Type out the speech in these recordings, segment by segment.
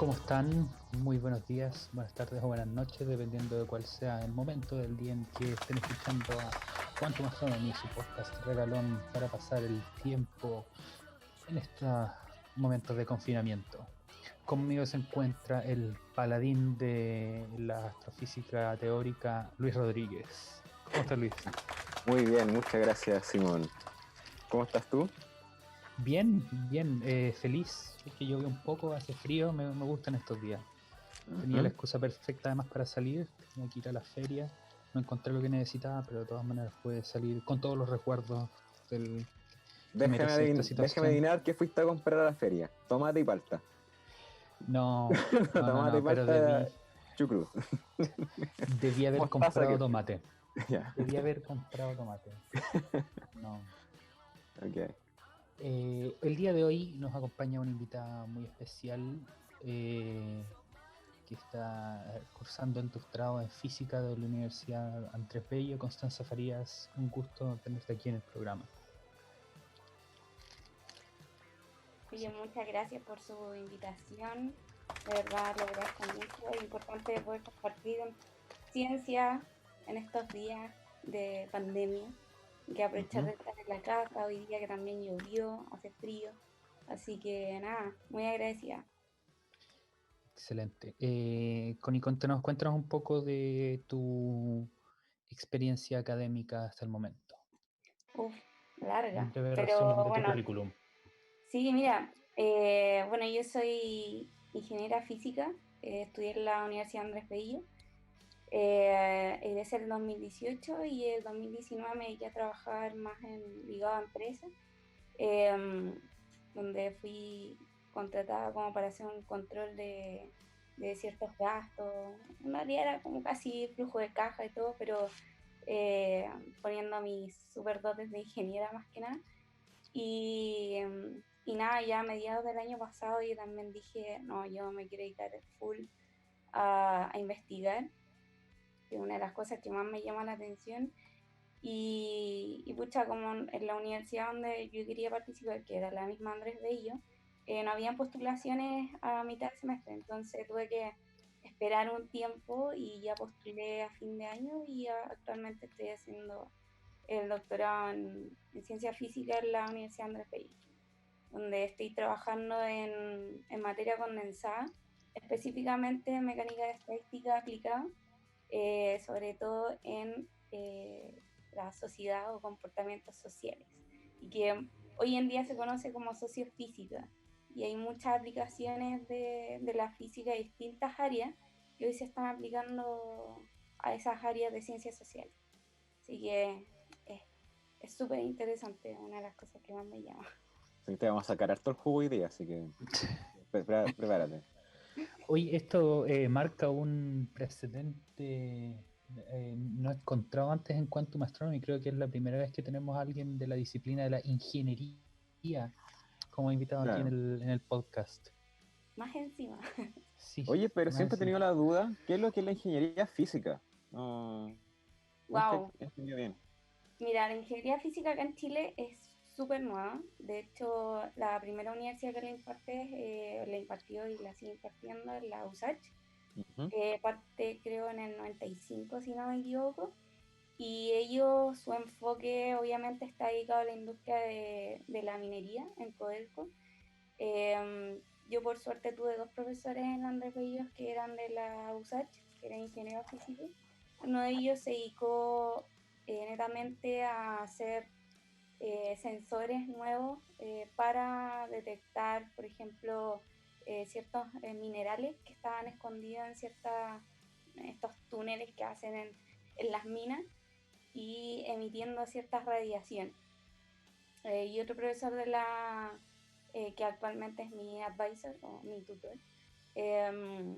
¿Cómo están? Muy buenos días, buenas tardes o buenas noches, dependiendo de cuál sea el momento del día en que estén escuchando a Quantum Astronomy, su podcast regalón para pasar el tiempo en estos momentos de confinamiento. Conmigo se encuentra el paladín de la astrofísica teórica, Luis Rodríguez. ¿Cómo estás, Luis? Muy bien, muchas gracias, Simón. ¿Cómo estás tú? Bien, bien, feliz, que llovió un poco, hace frío, me gustan estos días. Tenía la Ujú. excusa perfecta además para salir, tenía que ir a la feria, no encontré lo que necesitaba, pero de todas maneras pude salir con todos los recuerdos del, que merece esta Déjame situación. adivinar qué fuiste a comprar a la feria. Tomate y palta. No, no, no, Tomate y no, pero palta chucrut. debí haber Mostaza comprado ketchup. tomate. Ya. Debí haber comprado tomate. No. Ok. El día de hoy nos acompaña una invitada muy especial que está cursando el doctorado en física de la Universidad Andrés Bello. Constanza Farías, un gusto tenerte aquí en el programa. Oye, muchas gracias por su invitación. De verdad, lo agradezco mucho. Es importante poder compartir ciencia en estos días de pandemia. Hay que aprovechar Ujú. de estar en la casa. Hoy día que también llovió, hace frío. Así que nada, muy agradecida. Excelente. Connie, cuéntanos un poco de tu experiencia académica hasta el momento. Uf, Un larga. breve resumen Pero de tu bueno, currículum. sí, mira, bueno, yo soy ingeniera física. Estudié en la Universidad Andrés Bello. Egresé el 2018 y el 2019 me dediqué a trabajar más ligado a empresas, eh, donde fui contratada como para hacer un control de ciertos gastos. En realidad era como casi flujo de caja y todo, pero eh, poniendo mis super dotes de ingeniera más que nada. Y nada, ya a mediados del año pasado yo también dije, no, yo me quiero dedicar full a investigar, que es una de las cosas que más me llama la atención. Y pucha, como en la universidad donde yo quería participar, que era la misma Andrés Bello, no habían postulaciones a mitad de semestre, entonces tuve que esperar un tiempo y ya postulé a fin de año y actualmente estoy haciendo el doctorado en ciencia física en la Universidad Andrés Bello, donde estoy trabajando en materia condensada, específicamente en mecánica de estadística aplicada, sobre todo en la sociedad o comportamientos sociales, y que hoy en día se conoce como sociofísica, y hay muchas aplicaciones de la física de distintas áreas que hoy se están aplicando a esas áreas de ciencias sociales. Así que es súper interesante, una de las cosas que más me llama. Sí, te vamos a sacar harto el jugo hoy día, así que prepárate. Hoy esto marca un precedente no encontrado antes en Quantum Astronomy. Creo que es la primera vez que tenemos a alguien de la disciplina de la ingeniería como invitado aquí en Claro. el podcast. Más encima. Sí, Oye, pero más siempre he tenido encima. la duda, ¿qué es lo que es la ingeniería física? No, nunca Wow. he entendido bien. Mira, la ingeniería física acá en Chile es súper nueva. De hecho, la primera universidad que la imparte, la impartió y la sigue impartiendo es la USACH, Ujú. que parte creo en el 95, si no me equivoco. Y ellos, su enfoque obviamente está dedicado a la industria de la minería en Codelco. Yo por suerte tuve dos profesores en Andrés Bellos que eran de la USACH, que eran ingenieros físicos. Uno de ellos se dedicó netamente a hacer sensores nuevos para detectar, por ejemplo, ciertos minerales que estaban escondidos en estos túneles que hacen en las minas y emitiendo ciertas radiaciones. Y otro profesor que actualmente es mi advisor o mi tutor, eh,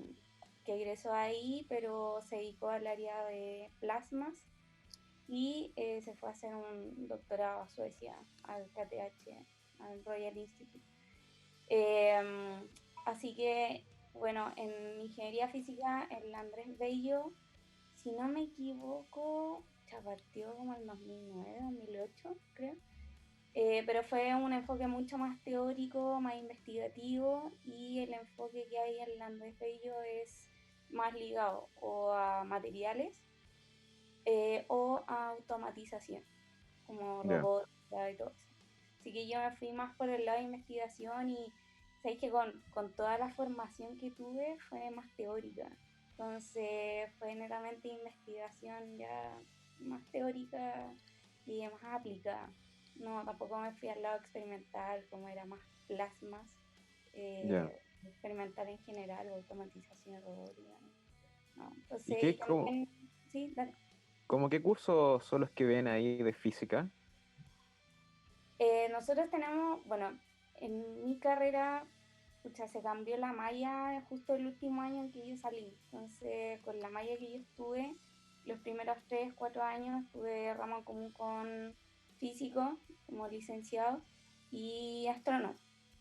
que egresó ahí, pero se dedicó al área de plasmas y se fue a hacer un doctorado a Suecia, al KTH, al Royal Institute. Eh, Así que, bueno, en ingeniería física, el Andrés Bello, si no me equivoco, ya partió como en 2009, 2008, creo. pero fue un enfoque mucho más teórico, más investigativo, y el enfoque que hay en Andrés Bello es más ligado o a materiales o a automatización, como Ya. robótica y todo eso. Así que yo me fui más por el lado de investigación y sabéis que con toda la formación que tuve fue más teórica. Entonces fue netamente investigación ya más teórica y más aplicada. No, tampoco me fui al lado experimental, como era más plasmas, Ya. experimental en general, o automatización robótica. No. ¿Y Entonces, y qué, también, sí, dale. como qué cursos son los que ven ahí de física? Nosotros tenemos, bueno, en mi carrera, pucha, se cambió la malla justo el último año en que yo salí. Entonces, con la malla que yo estuve, los primeros 3, 4 años tuve ramo común con físico como licenciado y astrónomo,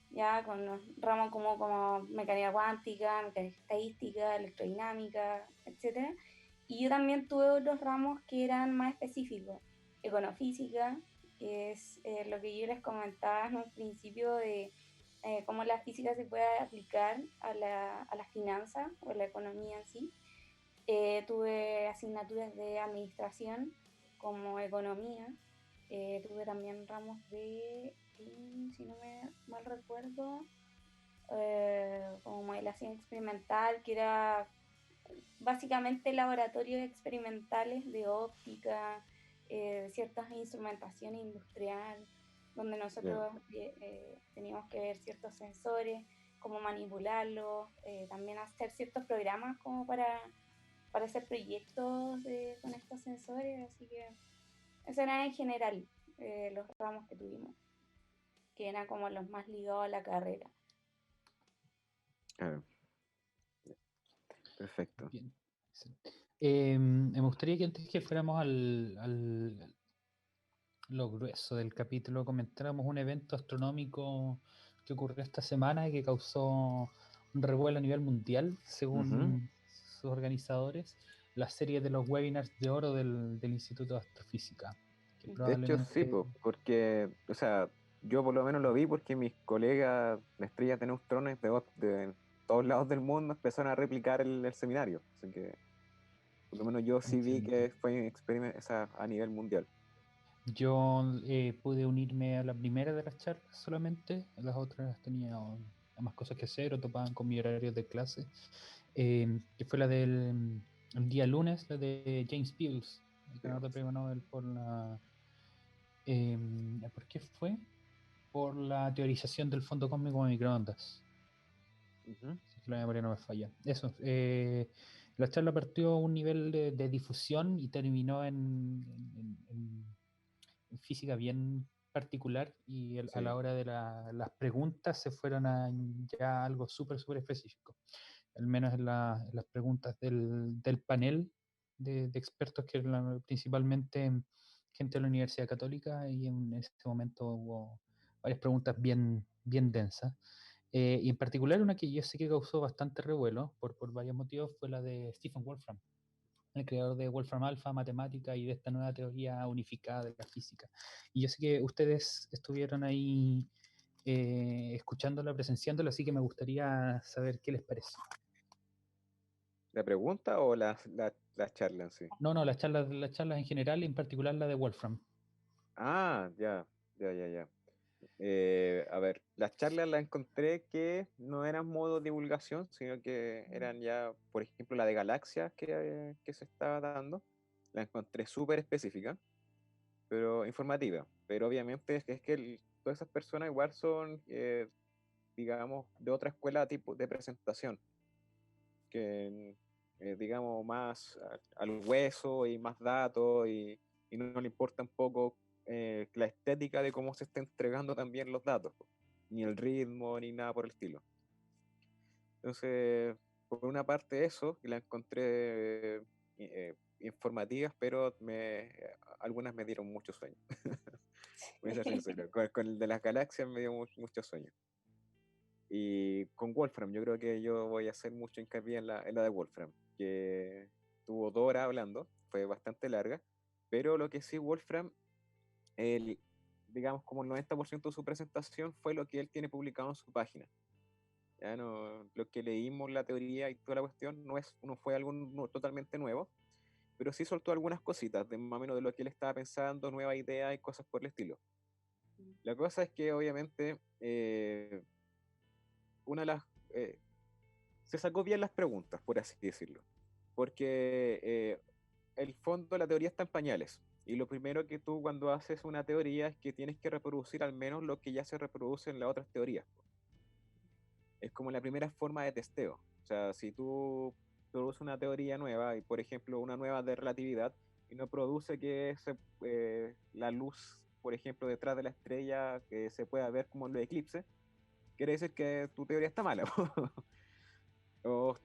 ya con los ramos como mecánica cuántica, mecánica estadística, electrodinámica, etcétera. Y yo también tuve otros ramos que eran más específicos, econofísica, que es lo que yo les comentaba en un principio de cómo la física se puede aplicar a la finanza o a la economía en sí. Tuve asignaturas de administración como economía. Tuve también ramos de, si no me mal recuerdo, como modelación experimental, que era básicamente laboratorios experimentales de óptica, ciertas instrumentación industrial, donde Ya. nosotros teníamos que ver ciertos sensores, cómo manipularlos, también hacer ciertos programas como para hacer proyectos con estos sensores, así que eso era en general los ramos que tuvimos, que eran como los más ligados a la carrera. Ah, perfecto. Bien. Excelente. Me gustaría que antes que fuéramos lo grueso del capítulo comentáramos un evento astronómico que ocurrió esta semana y que causó un revuelo a nivel mundial, Ujú. según sus organizadores, la serie de los webinars de oro del Instituto de Astrofísica, que De hecho, sí, probablemente... po, porque, o sea, yo por lo menos lo vi porque mis colegas de estrellas de neutrones de todos lados del mundo empezaron a replicar el seminario. Así que, por lo menos yo sí vi Excelente. que fue un experimento, o sea, a nivel mundial. Yo pude unirme a la primera de las charlas solamente, a las otras tenía más cosas que hacer o topaban con mi horario de clase, que fue la del el día lunes, la de James Peels, el Sí. ganador del premio Nobel ¿por qué fue? Por la teorización del fondo cósmico de microondas, Ujú. si es que la memoria no me falla. Eso, la charla partió a un nivel de difusión y terminó en física bien particular y a la Sí. hora de las preguntas se fueron a ya algo súper específico. Al menos en las preguntas del panel de expertos que eran principalmente gente de la Universidad Católica y en ese momento hubo varias preguntas bien densas. Y en particular una que yo sé que causó bastante revuelo por varios motivos fue la de Stephen Wolfram, el creador de Wolfram Alpha, matemática y de esta nueva teoría unificada de la física. Y yo sé que ustedes estuvieron ahí escuchándola, presenciándola, así que me gustaría saber qué les parece. ¿La pregunta o la charla en sí? No, las charlas en general, y en particular la de Wolfram. Ah, ya, ya. A ver, las charlas las encontré que no eran modo divulgación, sino que eran ya, por ejemplo, la de galaxias que se estaba dando. La encontré súper específica, pero informativa. Pero obviamente es que todas esas personas igual son, digamos, de otra escuela tipo de presentación, que digamos, más al hueso y más datos y no le importa un poco la estética de cómo se está entregando también los datos, po, ni el ritmo, ni nada por el estilo. Entonces, por una parte eso, que la encontré informativas, pero algunas me dieron mucho sueño. Voy a ser sincero, con el de las galaxias me dio mucho sueño. Y con Wolfram, yo creo que yo voy a hacer mucho hincapié en la de Wolfram, que tuvo 2 horas hablando, fue bastante larga, pero lo que sí, Wolfram, él digamos, como el 90% de su presentación fue lo que él tiene publicado en su página. Ya no, lo que leímos, la teoría y toda la cuestión, no fue algo totalmente nuevo, pero sí soltó algunas cositas, de más o menos de lo que él estaba pensando, nuevas ideas y cosas por el estilo. La cosa es que obviamente una de las... se sacó bien las preguntas, por así decirlo, porque el fondo de la teoría está en pañales. Y lo primero que tú cuando haces una teoría es que tienes que reproducir al menos lo que ya se reproduce en las otras teorías. Es como la primera forma de testeo. O sea, si tú produces una teoría nueva, y por ejemplo una nueva de relatividad, y no produce que la luz, por ejemplo, detrás de la estrella que se pueda ver como en los eclipses, quiere decir que tu teoría está mala. O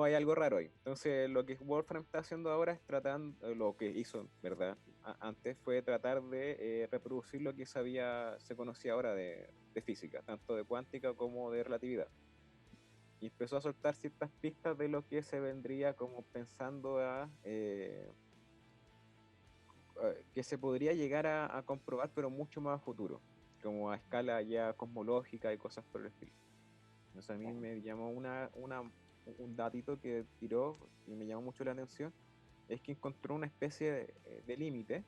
hay algo raro ahí. Entonces, lo que Wolfram está haciendo ahora es tratando, lo que hizo, ¿verdad? Antes fue tratar de reproducir lo que se conocía ahora de física, tanto de cuántica como de relatividad. Y empezó a soltar ciertas pistas de lo que se vendría como pensando que se podría llegar a comprobar, pero mucho más a futuro, como a escala ya cosmológica y cosas por el estilo. Entonces a mí me llamó un datito que tiró y me llamó mucho la atención, es que encontró una especie de límite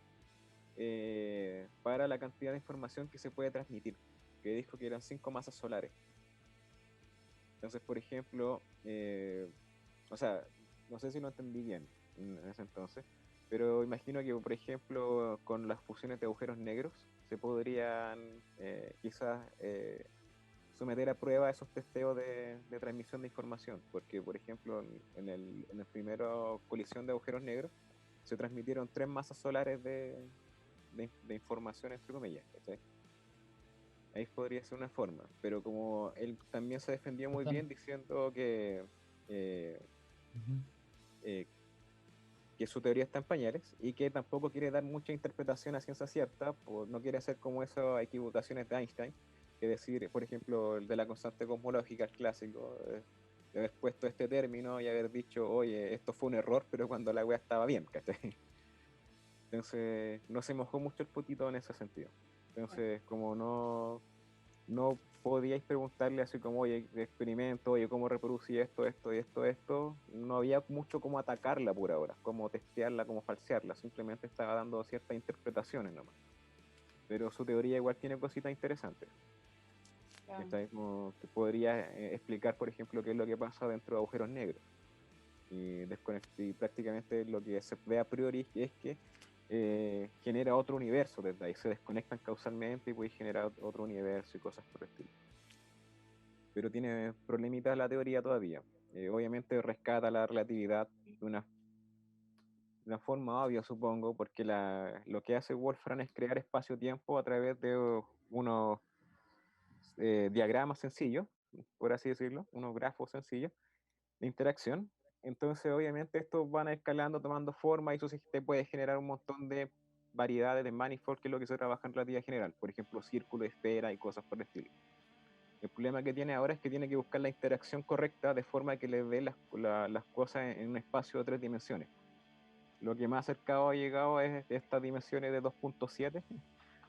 para la cantidad de información que se puede transmitir, que dijo que eran 5 masas solares. Entonces, por ejemplo, o sea, no sé si lo entendí bien en ese entonces, pero imagino que, por ejemplo, con las fusiones de agujeros negros se podrían quizás someter a prueba esos testeos de transmisión de información, porque, por ejemplo, en el primero colisión de agujeros negros se transmitieron 3 masas solares de información, entre comillas, ¿cachai? Ahí podría ser una forma, pero como él también se defendió muy bien diciendo eh, eh, que su teoría está en pañales y que tampoco quiere dar mucha interpretación a ciencia cierta, no quiere hacer como esas equivocaciones de Einstein, que decir, por ejemplo, el de la constante cosmológica, el clásico, de haber puesto este término y haber dicho, oye, esto fue un error, pero cuando la wea estaba bien, ¿cachai? Entonces, no se mojó mucho el potito en ese sentido. Entonces, como no podíais preguntarle así como, oye, experimento, oye, cómo reproducí esto, no había mucho cómo atacarla por ahora, cómo testearla, cómo falsearla, simplemente estaba dando ciertas interpretaciones nomás. Pero su teoría igual tiene cositas interesantes. Como que podría explicar, por ejemplo, qué es lo que pasa dentro de agujeros negros. Y prácticamente lo que se ve a priori es que genera otro universo desde ahí, se desconectan causalmente y puede generar otro universo y cosas por el estilo. Pero tiene problemitas la teoría todavía. Obviamente rescata la relatividad de una forma obvia, supongo, porque lo que hace Wolfram es crear espacio-tiempo a través de unos diagramas sencillos, por así decirlo, unos grafos sencillos de interacción. Entonces, obviamente, estos van escalando, tomando forma, y eso sí te puede generar un montón de variedades de manifold, que es lo que se trabaja en relatividad general, por ejemplo, círculo, esfera y cosas por el estilo. El problema que tiene ahora es que tiene que buscar la interacción correcta de forma que le dé las cosas en un espacio de 3 dimensiones. Lo que más cercano ha llegado es estas dimensiones de 2.7,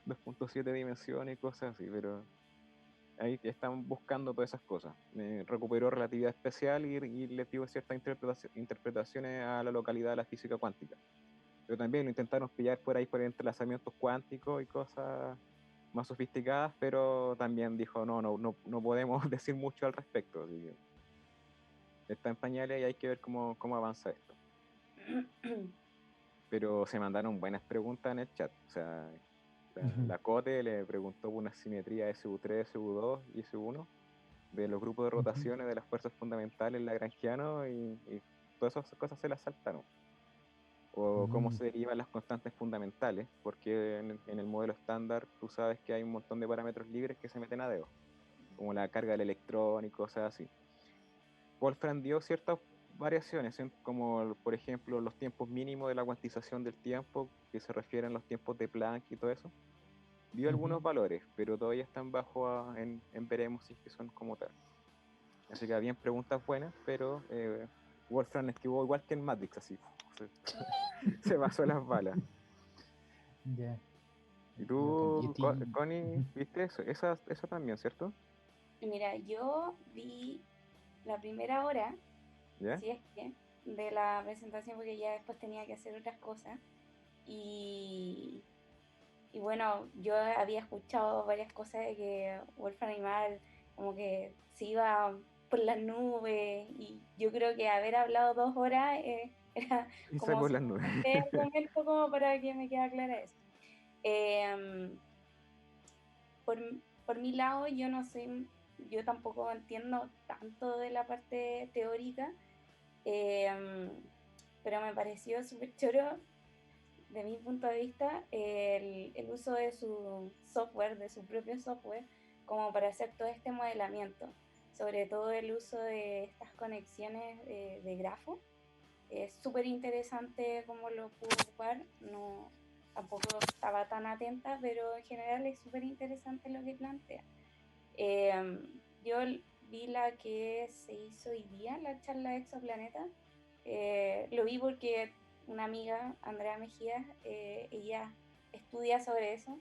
2.7 dimensiones y cosas así, pero ahí están buscando todas esas cosas. Recuperó relatividad especial y le dio ciertas interpretaciones a la localidad de la física cuántica. Pero también lo intentaron pillar por ahí por entrelazamientos cuánticos y cosas más sofisticadas, pero también dijo, no podemos decir mucho al respecto. Así que está en pañales y hay que ver cómo avanza esto. Pero se mandaron buenas preguntas en el chat. O sea, la Cote le preguntó por una simetría SU3, SU2 y SU1 de los grupos de rotaciones de las fuerzas fundamentales lagrangianos y todas esas cosas se las saltaron. O cómo se derivan las constantes fundamentales, porque en el modelo estándar tú sabes que hay un montón de parámetros libres que se meten a dedo, como la carga del electrón y cosas así. Wolfram dio ciertas variaciones, como por ejemplo los tiempos mínimos de la cuantización del tiempo, que se refieren a los tiempos de Planck y todo eso. Dio algunos valores, pero todavía están en veremos si es que son como tal. Así que habían preguntas buenas, pero Wolfram esquivó igual que en Matrix, así. Se pasó las balas. Ya. ¿Y Y a tú, ti, Connie, viste eso? Esa también, ¿cierto? Mira, yo vi la primera hora, ¿Ya? si es que, de la presentación porque ya después tenía que hacer otras cosas. Y, y bueno, yo había escuchado varias cosas de que Wolf Animal como que se iba por las nubes y yo creo que haber hablado 2 horas era Y como sacó las nubes. suficiente argumento como para que me quede clara eso. Em, por, por mi lado, yo no soy, yo tampoco entiendo tanto de la parte teórica, em, pero me pareció súper choro, de mi punto de vista, el uso de su software, de su propio software, como para hacer todo este modelamiento, sobre todo el uso de estas conexiones de grafo. Es súper interesante cómo lo pudo ocupar, no, tampoco estaba tan atenta, pero en general es súper interesante lo que plantea. Yo vi la que se hizo hoy día, la charla de Exoplaneta. Lo vi porque una amiga, Andrea Mejías, ella estudia sobre eso.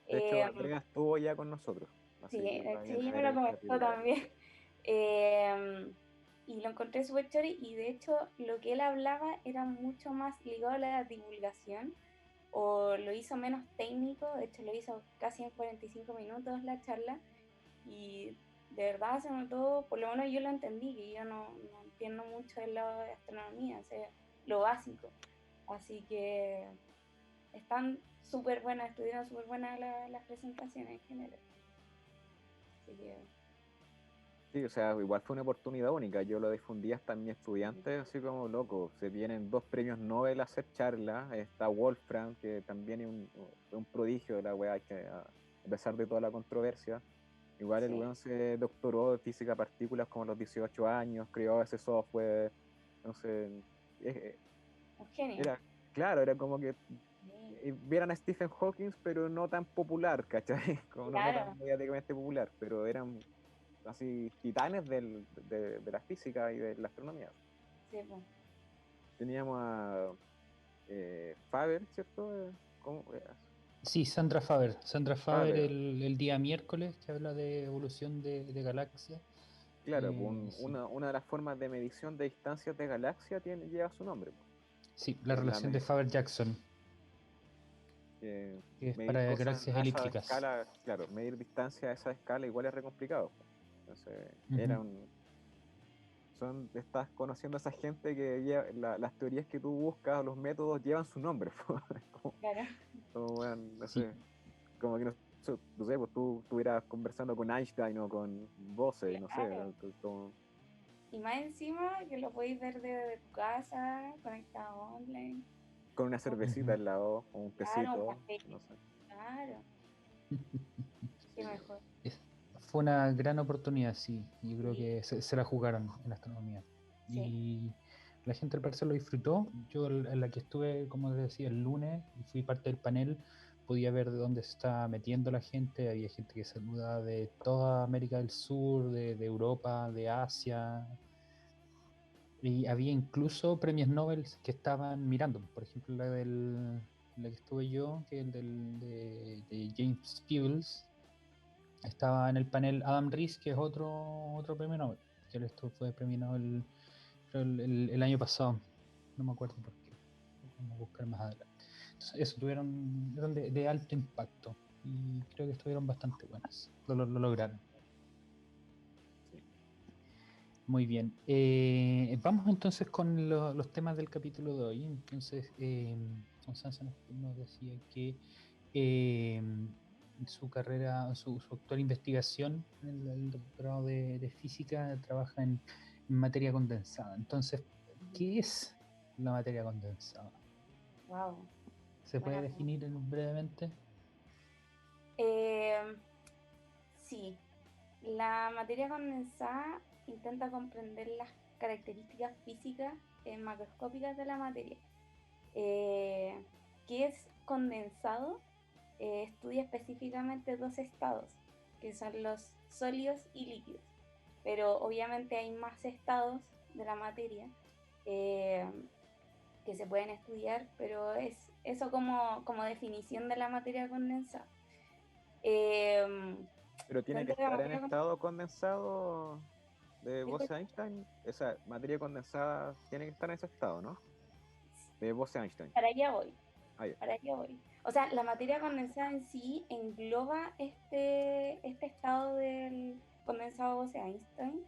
De hecho, Eh, Andrea estuvo ya con nosotros, así sí, que sí, vayan a ella me ver lo el comentó capítulo. también. Y lo encontré súper chévere y de hecho lo que él hablaba era mucho más ligado a la divulgación o lo hizo menos técnico, de hecho lo hizo casi en 45 minutos la charla y de verdad se notó, por lo menos yo lo entendí, que yo no entiendo mucho del lado de astronomía, o sea, lo básico. Así que están súper buenas, estuvieron súper buenas las presentaciones en general. Así que, Sí, o sea, igual fue una oportunidad única. Yo lo difundí hasta a mis estudiantes, así como loco. Se vienen 2 premios Nobel a hacer charlas. Está Wolfram, que también es un prodigio de la weá, que a pesar de toda la controversia. Igual el sí, weón se doctoró en física de partículas como a los 18 años, creó ese software. Entonces, eh, un genio. era, claro, era como que Sí, vieran a Stephen Hawking, pero no tan popular, ¿cachai? Como no tan claro, mediáticamente popular, pero eran así titanes de la física y de la astronomía. sí, pues. Teníamos a Faber, ¿cierto? ¿Cómo? sí, Sandra Faber Faber, el día miércoles que habla de evolución de galaxias. claro, pues, Sí, una de las formas de medición de distancias de galaxia lleva su nombre, pues, sí, la que es relación de Faber-Jackson, que que es medir para cosas galaxias a esa elípticas. escala, claro, medir distancia a esa escala igual es re complicado, pues. Entonces, Ujú. estás conociendo a esa gente que las teorías que tú buscas, los métodos llevan su nombre, pues. Como, Claro. weón, no Sí, sé, como que no sé, pues tú estuvieras conversando con Einstein o con Bose, no sé, Claro. como, Y más encima que lo podéis ver desde tu casa, conectado online. con una Como, cervecita ujú. al lado o un claro, un tecito, café. no sé. Claro, qué Sí, mejor. Es- Fue una gran oportunidad, sí. Yo creo Sí, que se la jugaron en astronomía. sí. Y la gente al parecer lo disfrutó. Yo en la que estuve, como les decía, el lunes y fui parte del panel, podía ver de dónde se estaba metiendo la gente. Había gente que saluda de toda América del Sur, de Europa, de Asia. Y había incluso premios Nobel que estaban mirando. Por ejemplo, la que estuve yo, que es de James Peebles, estaba en el panel Adam Riess, que es otro premio Nobel, que él fue premio Nobel creo, el año pasado, no me acuerdo por qué, vamos a buscar más adelante. Entonces, eso, eran de alto impacto y creo que estuvieron bastante buenas, lo lograron. sí. Muy bien, vamos entonces con los temas del capítulo de hoy. Entonces, Constanza nos decía que eh, su carrera, su actual investigación en el doctorado de física trabaja en materia condensada. Entonces, ¿qué es la materia condensada? Wow, ¿Se puede buena definir pregunta. brevemente? Eh, sí, la materia condensada intenta comprender las características físicas macroscópicas de la materia. Eh, ¿Qué es condensado? Estudia específicamente dos estados, que son los sólidos y líquidos. Pero obviamente hay más estados de la materia eh, que se pueden estudiar, pero es eso como definición de la materia condensada. Pero tiene que Dentro de la estar en materia estado condensado de condensada, Bose-Einstein. Esa materia condensada tiene que estar en ese estado, ¿no? De Bose-Einstein. para allá voy. Ah, ya. Para allá voy. O sea, la materia condensada en sí engloba este estado del condensado Bose-Einstein,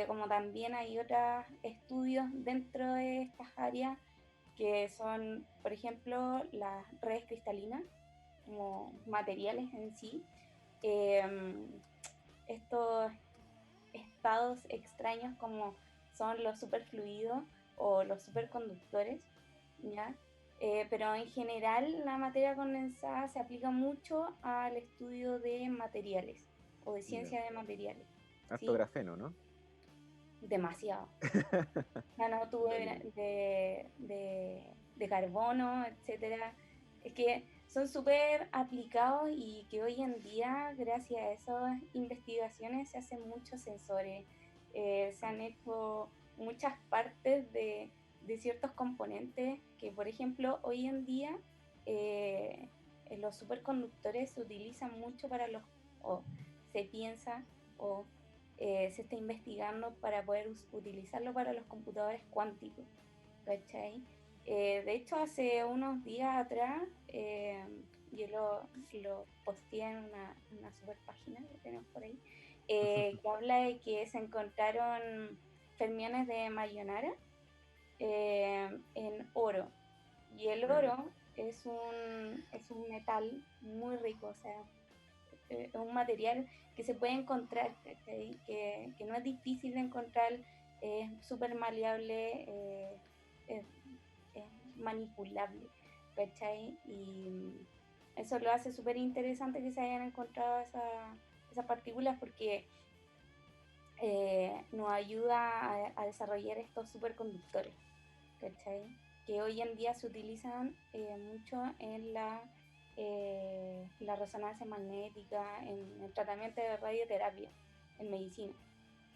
como también hay otros estudios dentro de estas áreas que son, por ejemplo, las redes cristalinas, como materiales en sí, estos estados extraños como son los superfluidos o los superconductores, ¿ya? Pero en general la materia condensada se aplica mucho al estudio de materiales o de Ya. ciencia de materiales, Harto ¿sí? grafeno, ¿no? Demasiado. Ya. De carbono, etcétera. Es que son súper aplicados y que hoy en día, gracias a esas investigaciones, se hacen muchos sensores, se han hecho muchas partes de ciertos componentes que, por ejemplo, hoy en día los superconductores se utilizan mucho para o se piensa, o se está investigando para poder utilizarlo para los computadores cuánticos, ¿cachai? De hecho, hace unos días atrás yo lo posteé en una super página que tenemos por ahí, que habla de que se encontraron fermiones de Mayonara en oro. Y el oro es un metal muy rico, o sea, es un material que se puede encontrar, ¿cachai? Que no es difícil de encontrar, es súper maleable, es, es manipulable, ¿cachai? Y eso lo hace súper interesante que se hayan encontrado esas partículas porque nos ayuda a desarrollar estos superconductores, ¿cachai? Que hoy en día se utilizan mucho en la resonancia magnética, en el tratamiento de radioterapia, en medicina.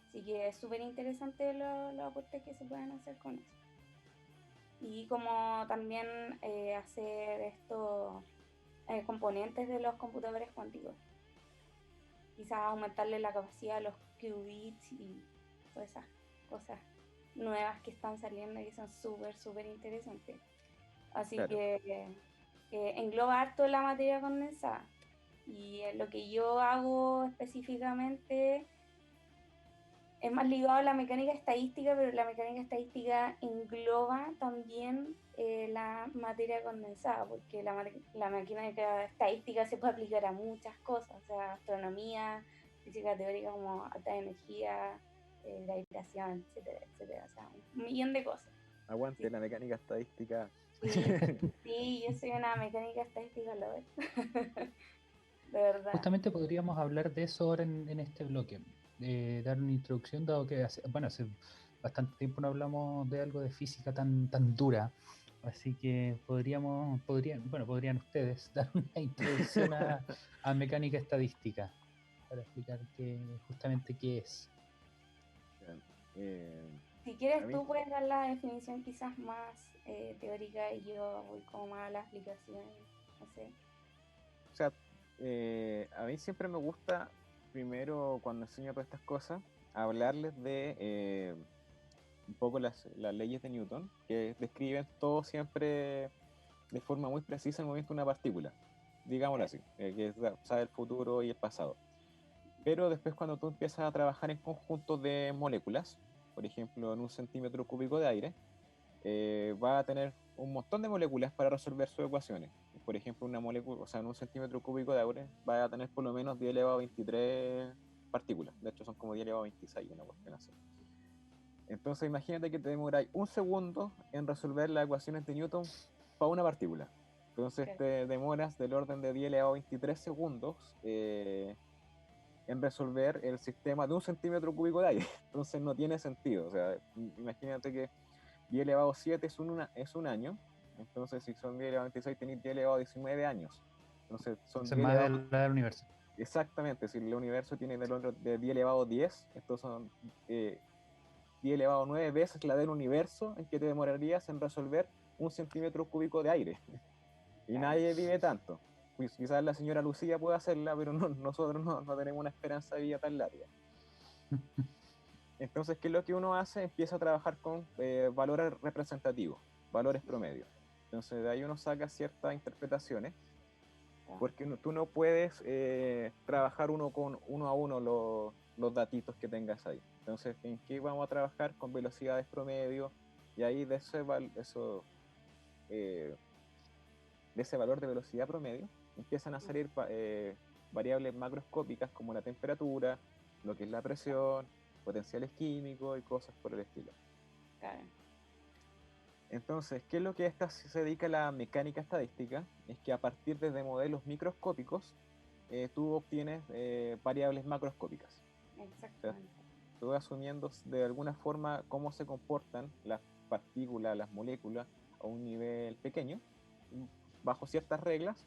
Así que es súper interesante los aportes que se pueden hacer con eso. Y como también hacer estos componentes de los computadores cuánticos. Quizás aumentarle la capacidad a los qubits y todas esas cosas nuevas que están saliendo y que son súper, súper interesantes. Así Claro. que engloba harto la materia condensada. Y lo que yo hago específicamente es más ligado a la mecánica estadística, pero la mecánica estadística engloba también la materia condensada, porque la mecánica estadística se puede aplicar a muchas cosas, o sea, astronomía, física teórica como alta energía, gravitación, etcétera, etcétera, o sea, un millón de cosas. Aguante Sí. la mecánica estadística. Sí, sí, yo soy una mecánica estadística lover. De verdad. Justamente podríamos hablar de eso ahora en este bloque. Dar una introducción, dado que hace bastante tiempo no hablamos de algo de física tan dura. Así que podrían ustedes dar una introducción a mecánica estadística para explicar justamente qué es. Si A quieres, mí, tú puedes dar la definición quizás más teórica y yo voy como más a la explicación, no sé. o sea, a mí siempre me gusta, primero cuando enseño todas estas cosas, hablarles de un poco las leyes de Newton, que describen todo siempre de forma muy precisa el movimiento de una partícula, digámoslo así, que sabe el futuro y el pasado. Pero después cuando tú empiezas a trabajar en conjuntos de moléculas, por ejemplo en un centímetro cúbico de aire, va a tener un montón de moléculas para resolver sus ecuaciones. Por ejemplo, una molécula, o sea, en un centímetro cúbico de aire va a tener por lo menos 10 elevado a 23 partículas. De hecho, son como 10 elevado a 26, una cuestión así. Entonces, imagínate que te demoráis un segundo en resolver las ecuaciones de Newton para una partícula. Entonces, te demoras del orden de 10 elevado a 23 segundos en resolver el sistema de un centímetro cúbico de aire. Entonces, no tiene sentido. O sea, imagínate que 10 elevado a 7 es un año, entonces si son 10 elevado a 26 tenéis 10 elevado a 19 años. Entonces son Esa es 10 más elevado... de la del universo. Exactamente, si el universo tiene del orden de 10 elevado a 10, estos son 10 elevado a 9 veces la del universo en que te demorarías en resolver un centímetro cúbico de aire. Y Claro. nadie vive tanto. Pues quizás la señora Lucía pueda hacerla, pero nosotros no tenemos una esperanza de vida tan larga. Entonces, ¿qué es lo que uno hace? Empieza a trabajar con valores representativos, valores promedio. Entonces, de ahí uno saca ciertas interpretaciones, porque tú no puedes trabajar uno a uno los datitos que tengas ahí. Entonces, ¿en qué vamos a trabajar? Con velocidades promedio, y ahí de ese valor de velocidad promedio empiezan a salir variables macroscópicas como la temperatura, lo que es la presión, potenciales químicos y cosas por el estilo. Claro. Entonces, ¿qué es lo que se dedica a la mecánica estadística? Es que a partir de modelos microscópicos, tú obtienes variables macroscópicas. Exactamente. O sea, tú vas asumiendo de alguna forma cómo se comportan las partículas, las moléculas a un nivel pequeño, bajo ciertas reglas.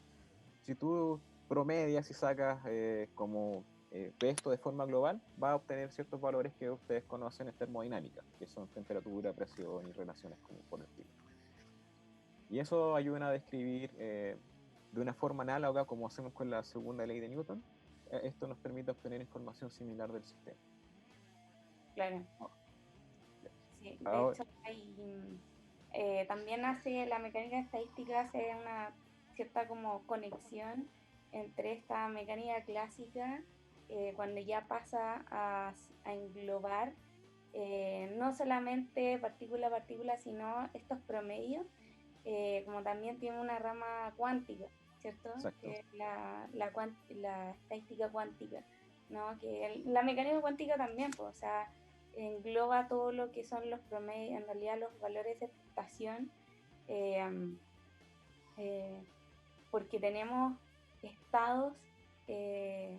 Si tú promedias y sacas como esto de forma global, va a obtener ciertos valores que ustedes conocen en termodinámica, que son temperatura, presión y relaciones como por el estilo. Y eso ayuda a describir de una forma análoga, como hacemos con la segunda ley de Newton. Esto nos permite obtener información similar del sistema. Claro. Sí, de Ahora, hecho, también hace la mecánica estadística, hace una cierta como conexión entre esta mecánica clásica, cuando ya pasa a englobar no solamente partícula a partícula, sino estos promedios, como también tiene una rama cuántica, ¿cierto? exacto. Que es la estadística cuántica, ¿no? Que la mecánica cuántica también, pues, o sea, engloba todo lo que son los promedios, en realidad los valores de estación, porque tenemos estados que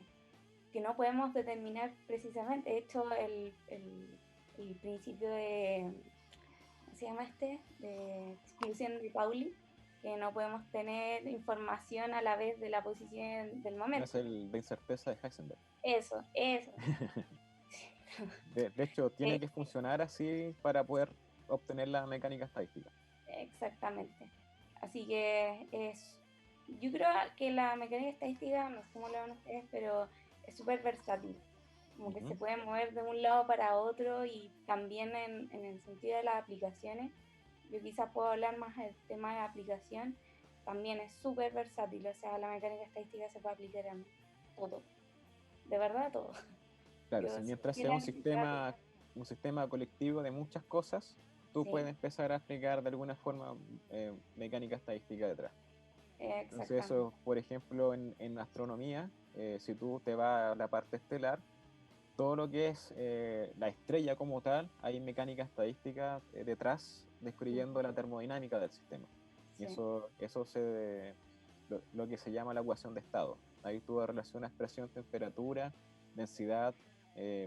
no podemos determinar precisamente. De hecho, el principio de, ¿cómo se llama este? De exclusión de Pauli, que no podemos tener información a la vez de la posición del momento. Es el de incerteza de Heisenberg. Eso. De hecho, tiene que funcionar así para poder obtener la mecánica estadística. Exactamente. Así que yo creo que la mecánica estadística, no sé cómo lo ven ustedes, pero es súper versátil. Como que se puede mover de un lado para otro, y también en el sentido de las aplicaciones, yo quizás puedo hablar más del tema de aplicación, también es súper versátil. O sea, la mecánica estadística se puede aplicar a todo, de verdad todo. Claro, si mientras sea un sistema colectivo de muchas cosas, tú puedes empezar a aplicar de alguna forma mecánica estadística detrás. Entonces eso, por ejemplo, en astronomía, si tú te vas a la parte estelar, todo lo que es la estrella como tal, hay mecánica estadística detrás describiendo la termodinámica del sistema. Y eso lo que se llama la ecuación de estado. Ahí tú relacionas presión, temperatura, densidad,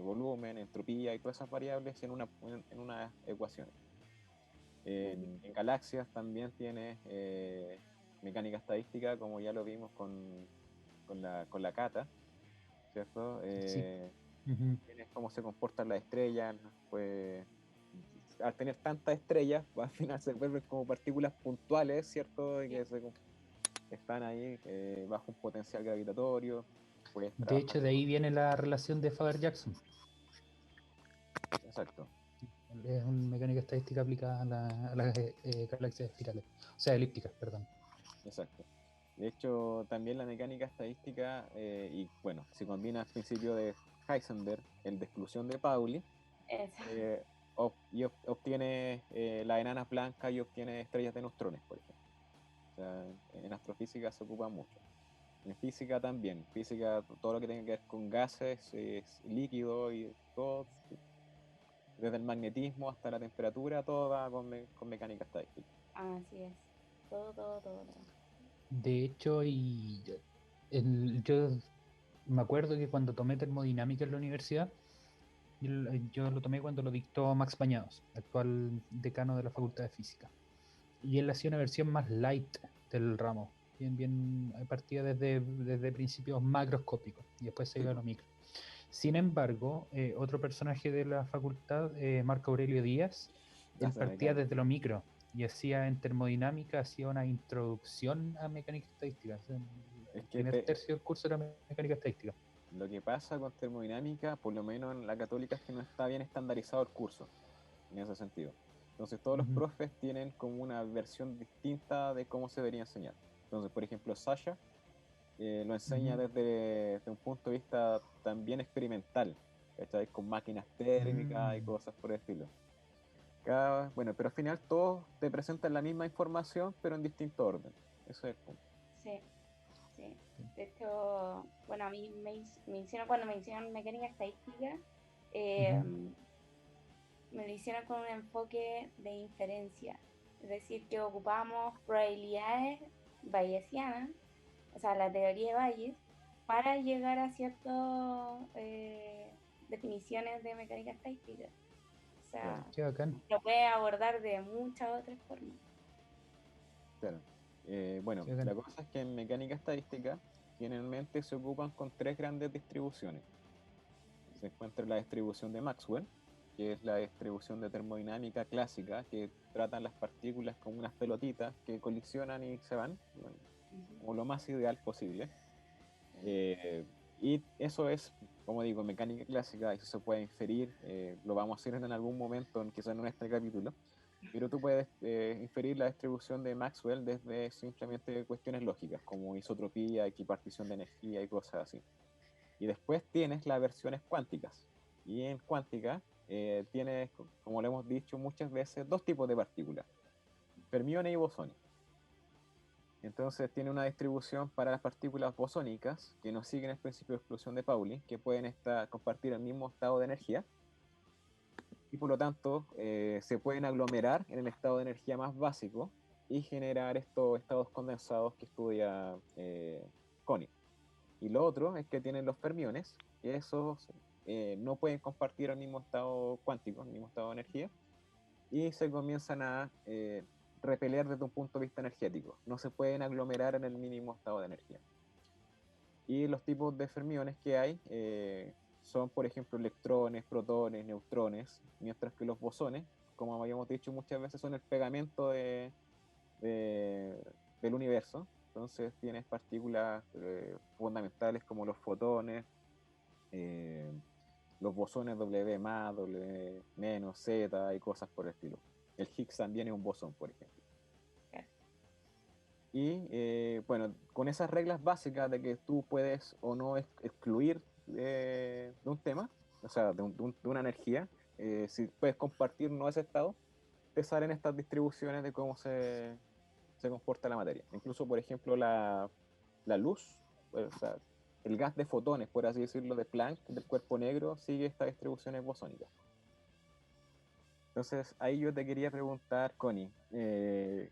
volumen, entropía y todas esas variables en una ecuación. En galaxias también tienes mecánica estadística, como ya lo vimos con la cata, ¿cierto? Sí. Tienes cómo se comportan las estrellas, pues al tener tantas estrellas, al final se vuelven como partículas puntuales, ¿cierto? Que están ahí bajo un potencial gravitatorio. De hecho, de ahí viene la relación de Faber-Jackson. Exacto. Es una mecánica estadística aplicada a las galaxias espirales, o sea, elípticas, perdón. Exacto. De hecho, también la mecánica estadística, y bueno, si combina el principio de Heisenberg, el de exclusión de Pauli, y obtiene las enanas blancas y obtiene estrellas de neutrones, por ejemplo. O sea, en astrofísica se ocupa mucho. En física también. Física, todo lo que tenga que ver con gases, líquido y todo, desde el magnetismo hasta la temperatura, todo va con mecánica estadística. Así es. Todo. De hecho, yo me acuerdo que cuando tomé termodinámica en la universidad, yo lo tomé cuando lo dictó Max Bañados, actual decano de la Facultad de Física. Y él hacía una versión más light del ramo, bien partía desde principios macroscópicos y después se iba a lo micro. Sin embargo, otro personaje de la facultad, Marco Aurelio Díaz, él partía desde lo micro y hacía en termodinámica, hacía una introducción a mecánica estadística. O sea, Es el que primer tercio del curso era mecánica estadística. lo que pasa con termodinámica, por lo menos en la católica, es que no está bien estandarizado el curso, en ese sentido. Entonces todos los Ujú, profes tienen como una versión distinta de cómo se debería enseñar. Entonces, por ejemplo, Sasha lo enseña ujú, desde un punto de vista también experimental, ¿cachai? Con máquinas térmicas y mm. cosas por el estilo. Bueno, pero al final todos te presentan la misma información, pero en distinto orden. Eso es el punto. Sí, sí. De hecho, bueno, a mí me hicieron, cuando me hicieron mecánica estadística, Ujú. eh, me lo hicieron con un enfoque de inferencia. Es decir, que ocupamos probabilidades bayesianas, o sea, la teoría de Bayes, para llegar a ciertas definiciones de mecánica estadística. O Claro, sea, Qué bacán. lo puede abordar de muchas otras formas. claro. Bueno, Qué bacán. la cosa es que en mecánica estadística generalmente se ocupan con tres grandes distribuciones. Se encuentra la distribución de Maxwell, que es la distribución de termodinámica clásica, que tratan las partículas como unas pelotitas que colisionan y se van, bueno, Ujú. como lo más ideal posible. Eh, y eso es, como digo, mecánica clásica, eso se puede inferir, lo vamos a hacer en algún momento, quizás en este capítulo, pero tú puedes inferir la distribución de Maxwell desde simplemente cuestiones lógicas, como isotropía, equipartición de energía y cosas así. Y después tienes las versiones cuánticas. Y en cuántica tienes, como lo hemos dicho muchas veces, dos tipos de partículas, fermiones y bosones. Entonces tiene una distribución para las partículas bosónicas que no siguen el principio de exclusión de Pauli, que pueden compartir el mismo estado de energía y por lo tanto se pueden aglomerar en el estado de energía más básico y generar estos estados condensados que estudia Connie. Y lo otro es que tienen los fermiones, que esos no pueden compartir el mismo estado cuántico, el mismo estado de energía, y se comienzan a repeler desde un punto de vista energético. No se pueden aglomerar en el mínimo estado de energía. Y los tipos de fermiones que hay son, por ejemplo, electrones, protones, neutrones, mientras que los bosones, como habíamos dicho muchas veces, son el pegamento de, del universo. Entonces tienes partículas fundamentales como los fotones, eh, los bosones W más, W menos, Z y cosas por el estilo. El Higgs también es un bosón, por ejemplo. Claro. Y bueno, con esas reglas básicas de que tú puedes o no excluir de un tema, o sea, de una energía, si puedes compartir o no ese estado, te salen estas distribuciones de cómo se comporta la materia. Incluso, por ejemplo, la luz, o sea, el gas de fotones, por así decirlo, de Planck, del cuerpo negro, sigue estas distribuciones bosónicas. Entonces, ahí yo te quería preguntar, Connie, eh,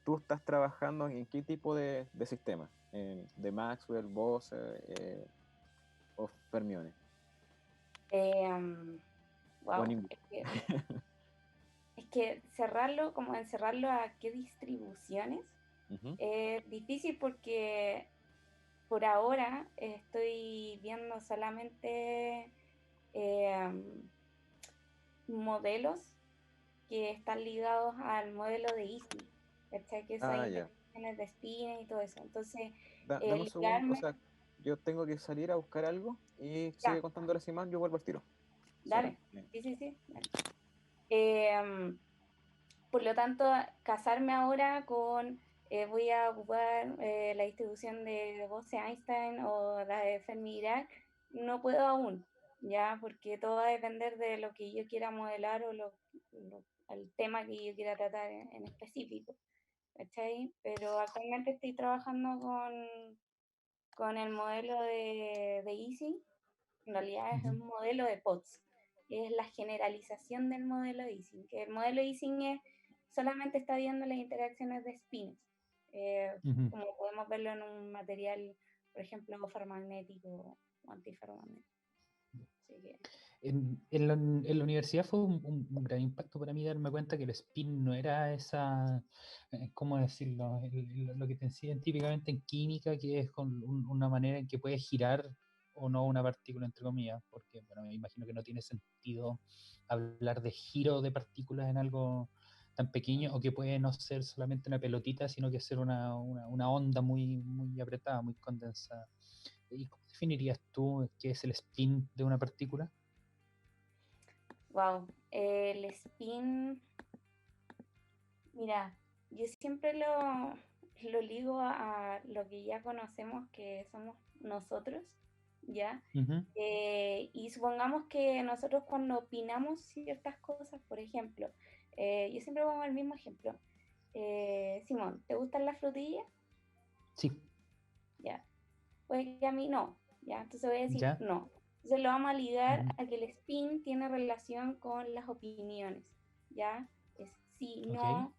tú estás trabajando en qué tipo de sistema? ¿De Maxwell, Bose o fermiones? ¿O Wow, ninguno? es que cerrarlo, como encerrarlo a qué distribuciones, Ujú. es difícil porque por ahora estoy viendo solamente modelos que están ligados al modelo de Easy, ¿cachai? Que esas Ah, ya. interacciones de spin y todo eso. Entonces, Dame un segundo, o ligarme, sea, yo tengo que salir a buscar algo y sigue ya, contando la semana, yo vuelvo al tiro. Sorry. dale, sí, sí, sí, dale. Em, por lo tanto, casarme ahora con, voy a ocupar la distribución de Bose-Einstein o la de Fermi-Dirac, no puedo aún, ya, porque todo va a depender de lo que yo quiera modelar o el tema que yo quiera tratar en específico, ¿cachai? Pero actualmente estoy trabajando con el modelo de Ising, en realidad es Ujú, un modelo de POTS, que es la generalización del modelo de Ising, que el modelo de Ising solamente está viendo las interacciones de spins, ujú. como podemos verlo en un material, por ejemplo, ferromagnético o antiferromagnético. Así que, En la universidad fue un gran impacto para mí darme cuenta que el spin no era esa, ¿cómo decirlo? Lo que te enseñan típicamente en química, que es con una manera en que puedes girar o no una partícula, entre comillas, porque bueno, me imagino que no tiene sentido hablar de giro de partículas en algo tan pequeño, o que puede no ser solamente una pelotita, sino que ser una onda muy apretada, muy condensada. ¿Y cómo definirías tú qué es el spin de una partícula? Wow, el spin, mira, yo siempre lo ligo a lo que ya conocemos que somos nosotros, ¿ya? Ujú. Y supongamos que nosotros cuando opinamos ciertas cosas, por ejemplo, yo siempre pongo el mismo ejemplo. Simón, ¿te gustan las frutillas? Sí, Ya. Pues que a mí no, ¿ya? Entonces voy a decir ya. no. Entonces lo vamos a ligar Ujú. a que el spin tiene relación con las opiniones, ¿ya? Es sí, Ok. no,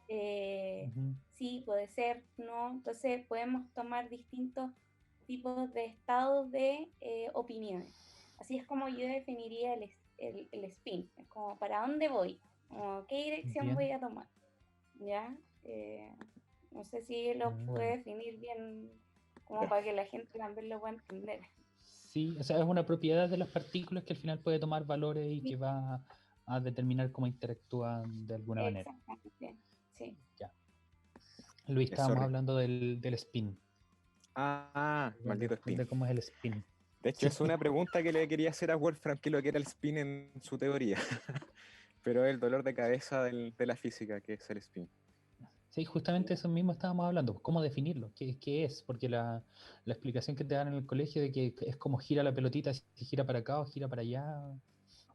Ujú. sí, puede ser, no. Entonces podemos tomar distintos tipos de estados de opiniones. Así es como yo definiría el spin, es como para dónde voy, como qué dirección Bien. voy a tomar, ¿ya? No sé si lo puedo Mm. definir bien como Ya. para que la gente también lo pueda entender. Sí, o sea, es una propiedad de las partículas que al final puede tomar valores y Sí, que va a determinar cómo interactúan de alguna manera. exactamente, sí. Ya. Luis, estábamos Sorry. hablando del spin, Maldito spin. de cómo es el spin. De hecho, Sí, es una pregunta que le quería hacer a Wolfram, que lo que era el spin en su teoría. Pero el dolor de cabeza de la física, que es el spin. sí, justamente eso mismo estábamos hablando, cómo definirlo, qué es, porque la explicación que te dan en el colegio de que es como gira la pelotita, si gira para acá o gira para allá,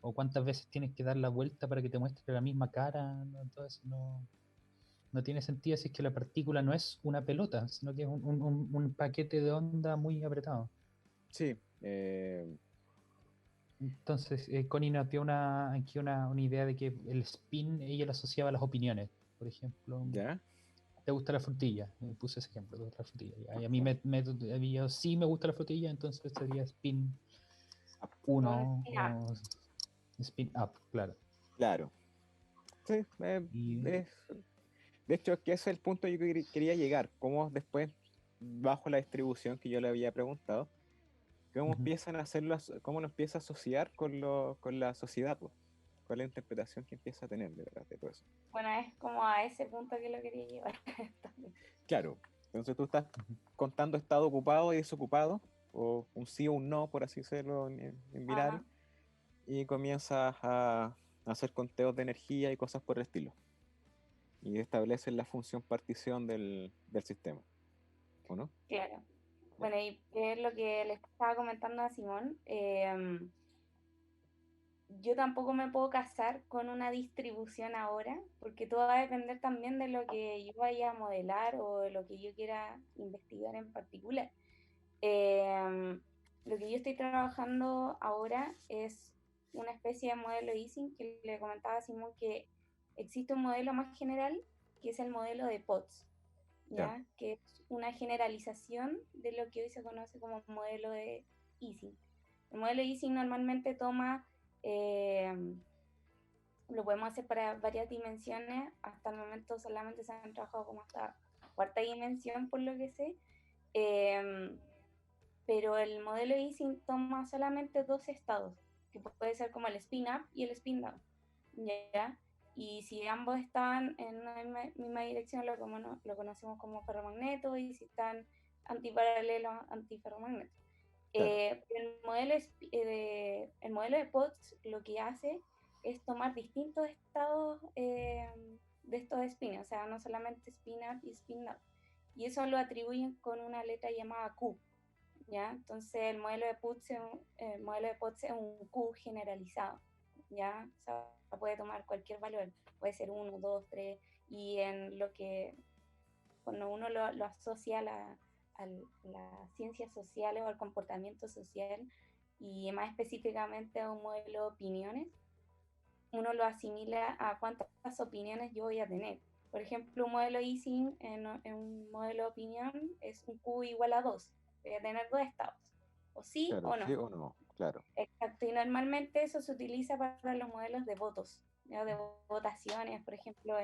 o cuántas veces tienes que dar la vuelta para que te muestre la misma cara, ¿no? Todo eso no tiene sentido si es que la partícula no es una pelota, sino que es un paquete de onda muy apretado. Sí. Entonces, Connie nos dio aquí una idea de que el spin ella lo asociaba a las opiniones. Por ejemplo, ¿Ya? ¿te gusta la frutilla? Puse ese ejemplo, ¿te gusta la frutilla? Ya, y a mí Sí. a mí yo sí me gusta la frutilla, entonces sería spin Un 1 spin-up. o spin up, claro. Claro. Sí. Y, Es- de hecho, es que ese es el punto que yo quería llegar. Cómo después, bajo la distribución que yo le había preguntado, cómo ujú. empiezan a hacerlo, cómo lo empieza a asociar con la sociedad, po. ¿Cuál es la interpretación que empieza a tener de todo eso? Bueno, es como a ese punto que lo quería llevar también. Claro, entonces tú estás Ujú. contando estado ocupado y desocupado, o un sí o un no, por así decirlo, en binario, Ajá. y comienzas a hacer conteos de energía y cosas por el estilo, y estableces la función partición del sistema, ¿o no? Claro. Ya. Bueno, y es lo que le estaba comentando a Simón. Yo tampoco me puedo casar con una distribución ahora, porque todo va a depender también de lo que yo vaya a modelar o de lo que yo quiera investigar en particular. Lo que yo estoy trabajando ahora es una especie de modelo Ising que le comentaba a Simón que existe un modelo más general que es el modelo de Potts, Ya. ¿ya? Que es una generalización de lo que hoy se conoce como modelo de Ising. El modelo Ising normalmente toma, eh, lo podemos hacer para varias dimensiones, hasta el momento solamente se han trabajado como hasta cuarta dimensión por lo que sé, eh, pero el modelo Ising toma solamente dos estados, que puede ser como el spin up y el spin down, ¿ya? Y si ambos están en una misma dirección, lo conocemos como ferromagneto, y si están antiparalelos, antiferromagneto. Claro. El modelo de Potts lo que hace es tomar distintos estados de estos spins, o sea, no solamente spin up y spin down. Y eso lo atribuyen con una letra llamada Q, ¿ya? Entonces el modelo de Potts es un Q generalizado, ¿ya? O sea, puede tomar cualquier valor, puede ser 1, 2, 3, y en lo que cuando uno lo asocia a las ciencias sociales o al comportamiento social, y más específicamente a un modelo de opiniones, uno lo asimila a cuántas opiniones yo voy a tener. Por ejemplo, un modelo Ising en un modelo de opinión es un Q igual a 2. Voy a tener dos estados, o sí Claro, o sí no. o no, claro. Exacto, y normalmente eso se utiliza para los modelos de votos, ¿no? De votaciones, por ejemplo,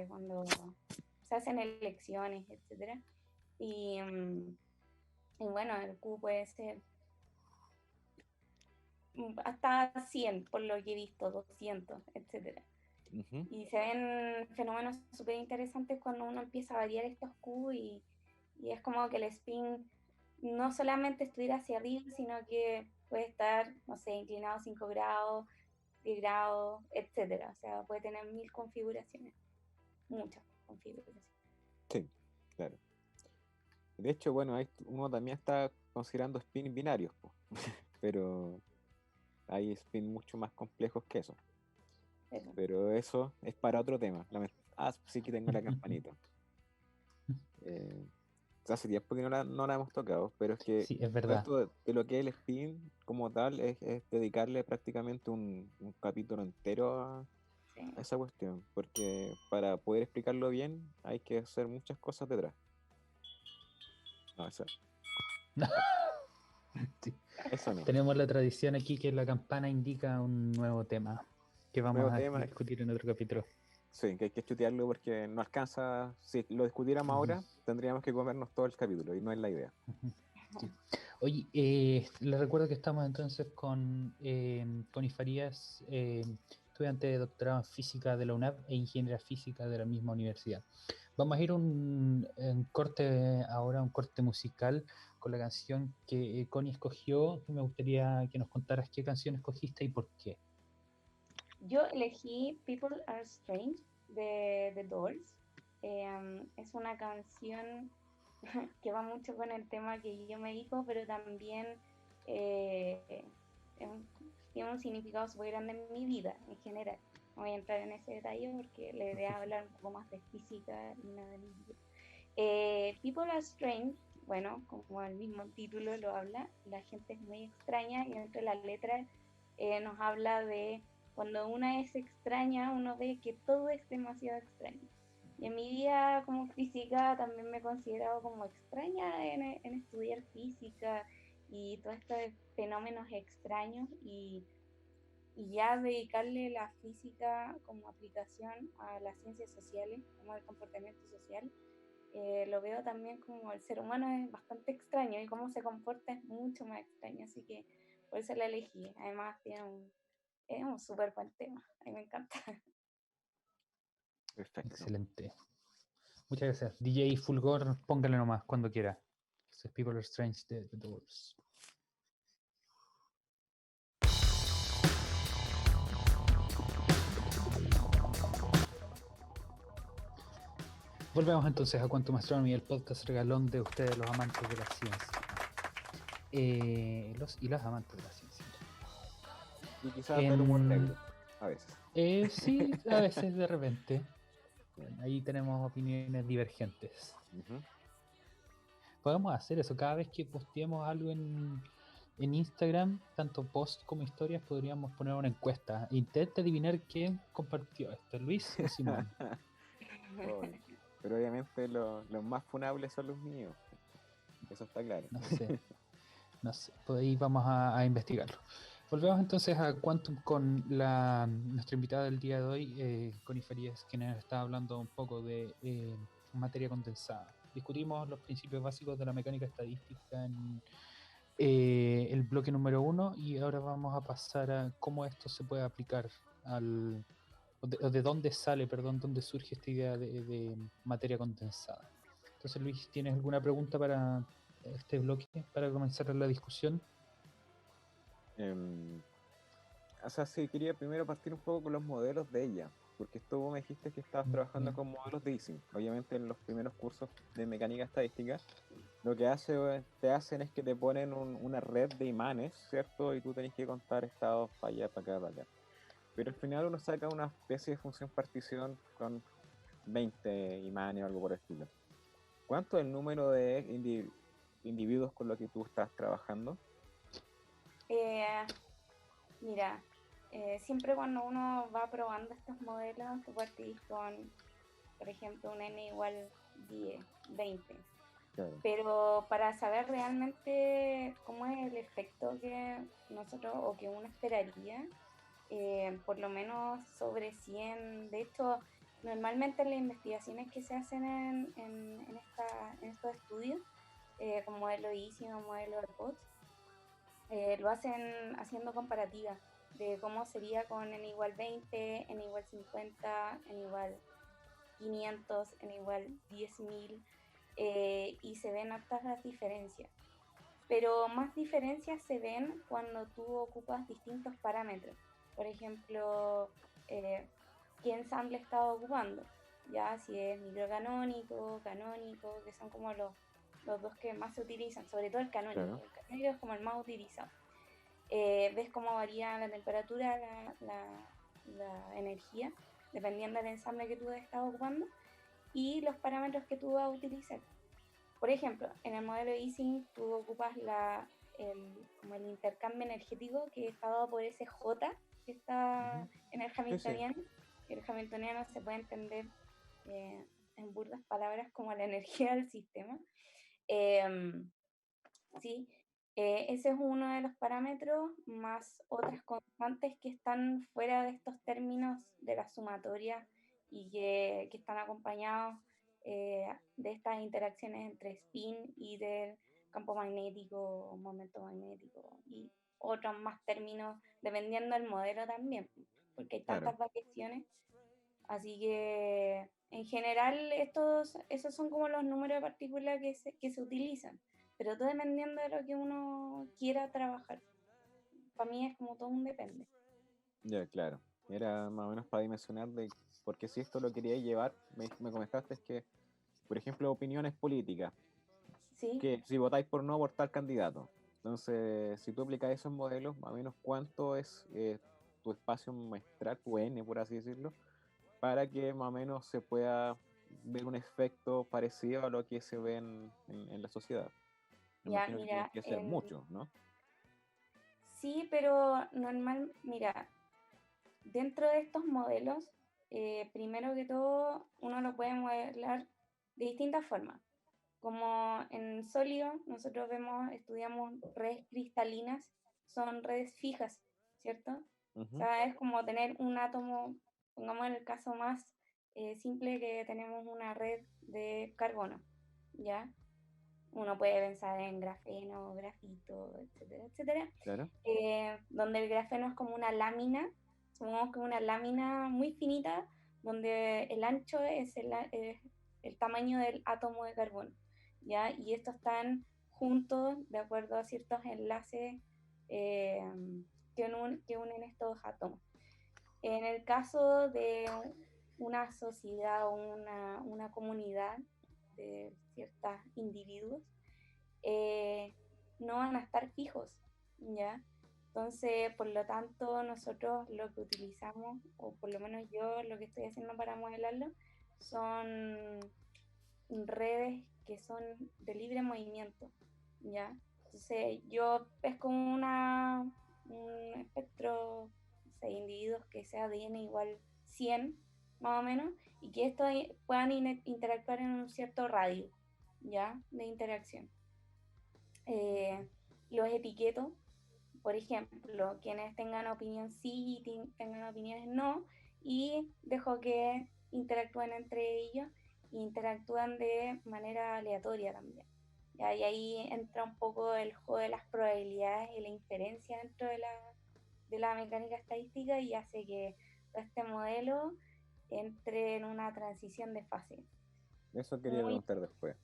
cuando se hacen elecciones, etcétera. Y, Y bueno, el Q puede ser hasta 100, por lo que he visto, 200, etcétera. Ujú. Y se ven fenómenos súper interesantes cuando uno empieza a variar estos Q y es como que el spin no solamente estuviera hacia arriba, sino que puede estar, no sé, inclinado 5 grados, 10 grados, etcétera. O sea, puede tener 1000 configuraciones, muchas configuraciones. Sí, claro. De hecho, bueno, uno también está considerando spin binarios, po. Pero hay spin mucho más complejos que eso. Eso. Pero eso es para otro tema. Sí que tengo la campanita. Hace tiempo que no la hemos tocado, pero es que Sí, es todo verdad. esto de lo que es el spin como tal es dedicarle prácticamente un capítulo entero Sí. a esa cuestión, porque para poder explicarlo bien hay que hacer muchas cosas detrás. No, Sí. eso no. Tenemos la tradición aquí que la campana indica un nuevo tema que vamos Nuevo a tema, discutir en otro capítulo. sí, que hay que chutearlo porque no alcanza. Si lo discutiéramos Ujú, ahora, tendríamos que comernos todo el capítulo y no es la idea. ujú. Sí. Oye, les recuerdo que estamos entonces con Connie Farías, estudiante de doctorado en física de la UNAV e ingeniera física de la misma universidad. Vamos a ir un corte ahora, un corte musical con la canción que Connie escogió. Me gustaría que nos contaras qué canción escogiste y por qué. Yo elegí People Are Strange de The Doors. Es una canción que va mucho con el tema que yo me dijo, pero también eh, tiene un significado súper grande en mi vida en general. No voy a entrar en ese detalle porque la idea es hablar un poco más de física y nada de mi vida. People Are Strange, bueno, como el mismo título lo habla, la gente es muy extraña y entre las letras nos habla de cuando una es extraña, uno ve que todo es demasiado extraño. Y en mi vida como física también me he considerado como extraña en estudiar física y todos estos fenómenos extraños y ya dedicarle la física como aplicación a las ciencias sociales, como el comportamiento social, lo veo también como el ser humano es bastante extraño y cómo se comporta es mucho más extraño, así que por eso la elegí. Además es un súper buen tema, a mí me encanta. Perfecto. Excelente. Muchas gracias. DJ Fulgor, póngale nomás cuando quiera. Este es People Are Strange de The Doors. Volvemos entonces a Quantum Astronomy, el podcast regalón de ustedes, los amantes de la ciencia. Los y las amantes de la ciencia. Y quizás del humor negro, a veces. Sí, a veces de repente. Ahí tenemos opiniones divergentes. Ujú. Podemos hacer eso cada vez que posteemos algo en Instagram, tanto post como historias, podríamos poner una encuesta. Intenta adivinar quién compartió esto, Luis o Simón. Obvio. Pero obviamente los más funables son los míos. Eso está claro. No sé, no sé. Por ahí vamos a investigarlo. Volvemos entonces a Quantum con nuestra invitada del día de hoy, Connie Farías, quien nos está hablando un poco de materia condensada. Discutimos los principios básicos de la mecánica estadística en el bloque número 1 y ahora vamos a pasar a cómo esto se puede aplicar o de dónde sale, perdón, dónde surge esta idea de materia condensada. Entonces, Luis, ¿tienes alguna pregunta para este bloque, para comenzar la discusión? Em, o sea, sí, quería primero partir un poco con los modelos de ella, porque tú me dijiste que estabas trabajando Bien. con modelos de Ising. Obviamente en los primeros cursos de mecánica estadística, lo que te hacen es que te ponen una red de imanes, ¿cierto? Y tú tenés que contar estados para allá, para acá, para acá. Pero al final uno saca una especie de función partición con 20 imanes o algo por el estilo. ¿Cuánto es el número de individuos con los que tú estás trabajando? Mira, siempre cuando uno va probando estos modelos, tú partís con, por ejemplo, un n igual 10, 20. Claro. Pero para saber realmente cómo es el efecto que nosotros o que uno esperaría, por lo menos sobre 100. De hecho, normalmente las investigaciones que se hacen en estos estudios con modelo Easy o modelo AirPods, lo hacen haciendo comparativas de cómo sería con n igual 20, n igual 50, n igual 500, n igual 10.000, y se ven hartas las diferencias. Pero más diferencias se ven cuando tú ocupas distintos parámetros. Por ejemplo, qué ensamble estás ocupando, ya si es microcanónico, canónico, que son como los dos que más se utilizan, sobre todo el canónico. Claro. El canónico es como el más utilizado. Ves cómo varía la temperatura, la energía, dependiendo del ensamble que tú estás ocupando, y los parámetros que tú vas a utilizar. Por ejemplo, en el modelo eSync tú ocupas como el intercambio energético que está dado por ese J que está en el Sí, sí. Hamiltoniano. El Hamiltoniano se puede entender en burdas palabras como la energía del sistema. ¿Sí? Ese es uno de los parámetros, más otras constantes que están fuera de estos términos de la sumatoria y que están acompañados de estas interacciones entre spin y del campo magnético, momento magnético y otros más términos, dependiendo del modelo también, porque hay tantas Claro. variaciones. Así que en general esos son como los números de partículas que se utilizan, pero todo dependiendo de lo que uno quiera trabajar. Para mí es como todo un depende. Ya, claro. Era más o menos para dimensionar porque si esto lo quería llevar, me comentaste que, por ejemplo, opiniones políticas, ¿Sí? que si votáis por no por tal candidato. Entonces, si tú aplicas esos modelos, más o menos cuánto es tu espacio muestral, tu N, por así decirlo, para que más o menos se pueda ver un efecto parecido a lo que se ve en la sociedad. Me Ya, imagino que tiene mira, que ser mucho, ¿no? sí, pero normal, mira, dentro de estos modelos, primero que todo, uno lo puede modelar de distintas formas. Como en sólido, nosotros estudiamos redes cristalinas, son redes fijas, ¿cierto? O sea, es como tener un átomo, pongamos en el caso más simple que tenemos una red de carbono, ¿ya? Uno puede pensar en grafeno, grafito, etcétera, etcétera. Claro. Donde el grafeno es como una lámina, supongamos que una lámina muy finita, donde el ancho es el tamaño del átomo de carbono, ¿ya? Y estos están juntos de acuerdo a ciertos enlaces eh, que unen estos átomos. En el caso de una sociedad o una comunidad de ciertos individuos, no van a estar fijos, ¿ya? Entonces, por lo tanto, nosotros lo que utilizamos, o por lo menos yo lo que estoy haciendo para modelarlo, son redes que son de libre movimiento, ¿ya? Entonces, yo pesco un espectro de individuos que sea de n igual 100, más o menos, y que estos puedan interactuar en un cierto radio, ¿ya? De interacción. Los etiqueto, por ejemplo, quienes tengan opinión sí y tengan opiniones no, y dejo que interactúen entre ellos e interactúan de manera aleatoria también. ¿Ya? Y ahí entra un poco el juego de las probabilidades y la inferencia dentro de la mecánica estadística y hace que este modelo entre en una transición de fase. Eso quería Muy, preguntar después.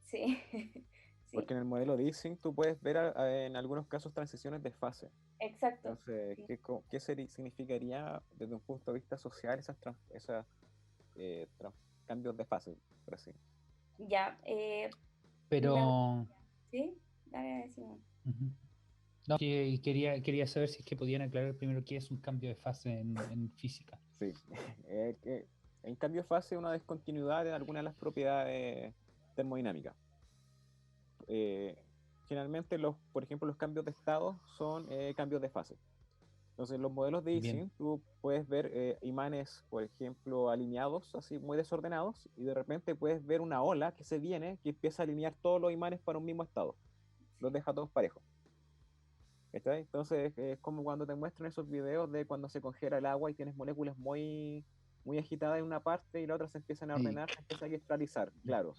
sí. Sí, Porque en el modelo de Ising tú puedes ver en algunos casos transiciones de fase. exacto. Entonces, Sí. ¿qué significaría desde un punto de vista social esas cambios de fase, por así? Ya, me Pero ¿sí? Dale, decimos. ujú. No, quería saber si es que podían aclarar primero qué es un cambio de fase en física. Sí, que en cambio de fase es una discontinuidad en algunas de las propiedades termodinámicas. Eh, Generalmente, por ejemplo, los cambios de estado son cambios de fase. Entonces, en los modelos de Bien, Ising, tú puedes ver imanes, por ejemplo, alineados, así muy desordenados, y de repente puedes ver una ola que se viene, que empieza a alinear todos los imanes para un mismo estado. Los deja todos parejos. ¿Está? Entonces, es como cuando te muestran esos videos de cuando se congela el agua y tienes moléculas muy agitadas en una parte y la otra se empiezan a y ordenar, se empieza a cristalizar, claro.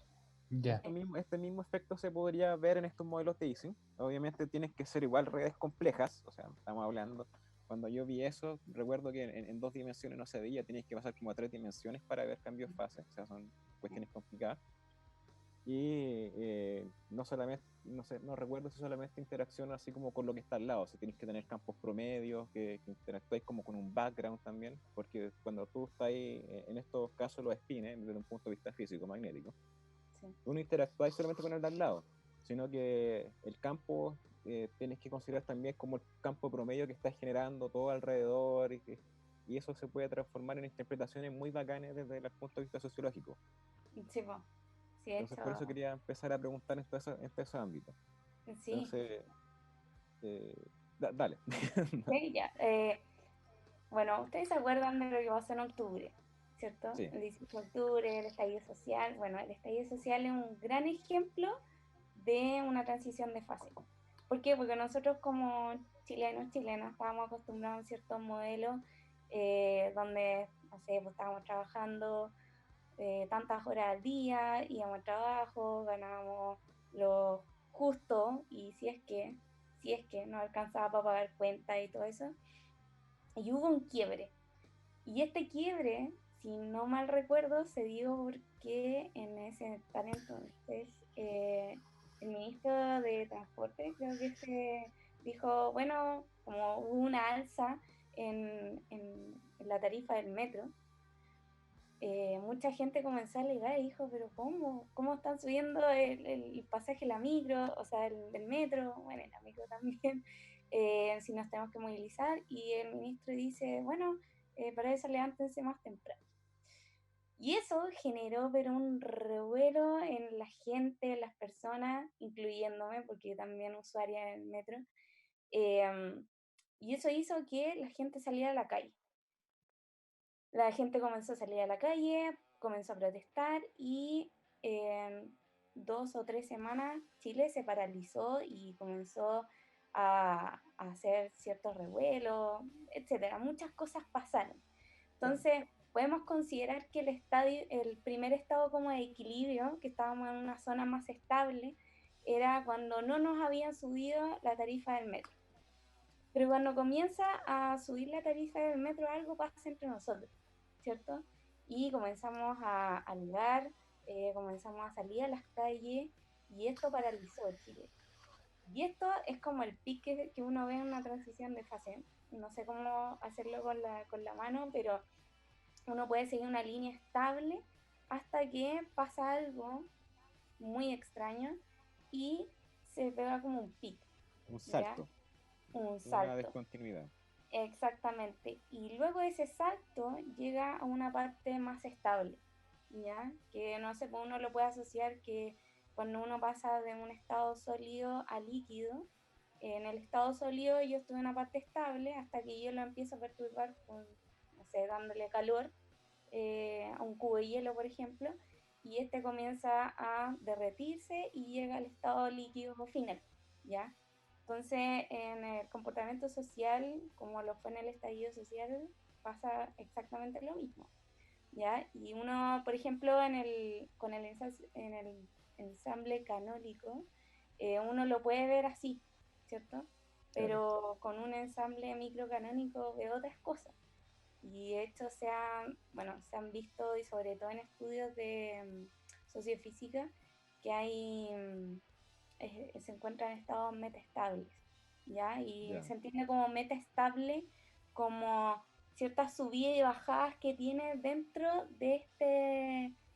Ya. Este mismo efecto se podría ver en estos modelos de Ising. Obviamente tienes que ser igual redes complejas, o sea, estamos hablando, cuando yo vi eso, recuerdo que en 2 dimensiones no se veía, tenías que pasar como a 3 dimensiones para ver cambios de fase, o sea, son cuestiones complicadas. Y no solamente, no sé, no recuerdo si solamente interacciona así como con lo que está al lado, si tienes que tener campos promedios, que interactúes como con un background también, porque cuando tú estás ahí, en estos casos los spines, desde un punto de vista físico, magnético, Sí. tú no interactúas solamente con el de al lado, sino que el campo tienes que considerar también como el campo promedio que estás generando todo alrededor, y eso se puede transformar en interpretaciones muy bacanas desde el punto de vista sociológico. Sí, po. Sí, Entonces, por eso quería empezar a preguntar en todo ese ámbito. sí, Entonces, dale. sí, ya. Bueno, ustedes se acuerdan de lo que pasó en octubre, ¿cierto? Sí, El 18 de octubre, el estallido social. Bueno, el estallido social es un gran ejemplo de una transición de fase. ¿Por qué? Porque nosotros como chilenos, chilenas, estábamos acostumbrados a ciertos modelos donde, no sé, pues estábamos trabajando tantas horas al día, íbamos al trabajo, ganábamos lo justo y si es que no alcanzaba para pagar cuentas y todo eso. Y hubo un quiebre. Y este quiebre, si no mal recuerdo, se dio porque en ese tal entonces el ministro de Transporte creo que se dijo, bueno, como hubo una alza en la tarifa del metro, mucha gente comenzó a alegar y dijo, pero ¿cómo están subiendo el pasaje de la micro, o sea, del metro, bueno, la micro también, si nos tenemos que movilizar? Y el ministro dice, bueno, para eso levántense más temprano. Y eso generó pero un revuelo en la gente, en las personas, incluyéndome, porque yo también usuaria del metro, y eso hizo que la gente saliera a la calle. La gente comenzó a salir a la calle, comenzó a protestar y en 2 o 3 semanas Chile se paralizó y comenzó a hacer ciertos revuelos, etcétera. Muchas cosas pasaron. claro. Entonces, podemos considerar que el primer estado como de equilibrio, que estábamos en una zona más estable, era cuando no nos habían subido la tarifa del metro. Pero cuando comienza a subir la tarifa del metro, algo pasa entre nosotros, ¿cierto? Y comenzamos a alegar, comenzamos a salir a las calles y esto paralizó Chile. Y esto es como el pique que uno ve en una transición de fase. No sé cómo hacerlo con la mano, pero uno puede seguir una línea estable hasta que pasa algo muy extraño y se pega como un pico, Un ¿ya? salto, Un una salto. descontinuidad. Exactamente. Y luego ese salto llega a una parte más estable, ¿ya? Que no sé, pues uno lo puede asociar que cuando uno pasa de un estado sólido a líquido, en el estado sólido yo estoy en una parte estable hasta que yo lo empiezo a perturbar con, no sé, dándole calor a un cubo de hielo, por ejemplo, y este comienza a derretirse y llega al estado líquido final, ¿ya? Entonces, en el comportamiento social, como lo fue en el estallido social, pasa exactamente lo mismo, ¿ya? Y uno, por ejemplo, en el ensamble canónico, uno lo puede ver así, ¿cierto? Claro. Pero con un ensamble microcanónico ve otras cosas. Y de hecho se han visto, y sobre todo en estudios de sociofísica, que se encuentran en estados metaestables, ¿ya? Y Ya. se entiende como metaestable como ciertas subidas y bajadas que tiene dentro de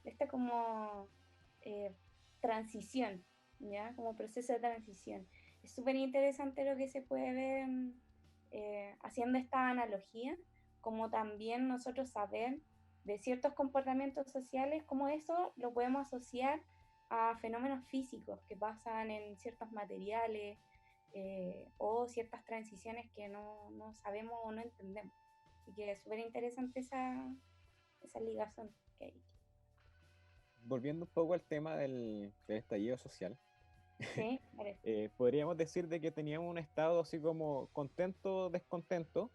este como eh, transición, ¿ya? Como proceso de transición. Es súper interesante lo que se puede ver haciendo esta analogía, como también nosotros saber de ciertos comportamientos sociales, como eso lo podemos asociar a fenómenos físicos que pasan en ciertos materiales o ciertas transiciones que no sabemos o no entendemos. Así que es súper interesante esa ligazón que hay. Volviendo un poco al tema del estallido social, Sí, vale. podríamos decir de que teníamos un estado así como contento, descontento,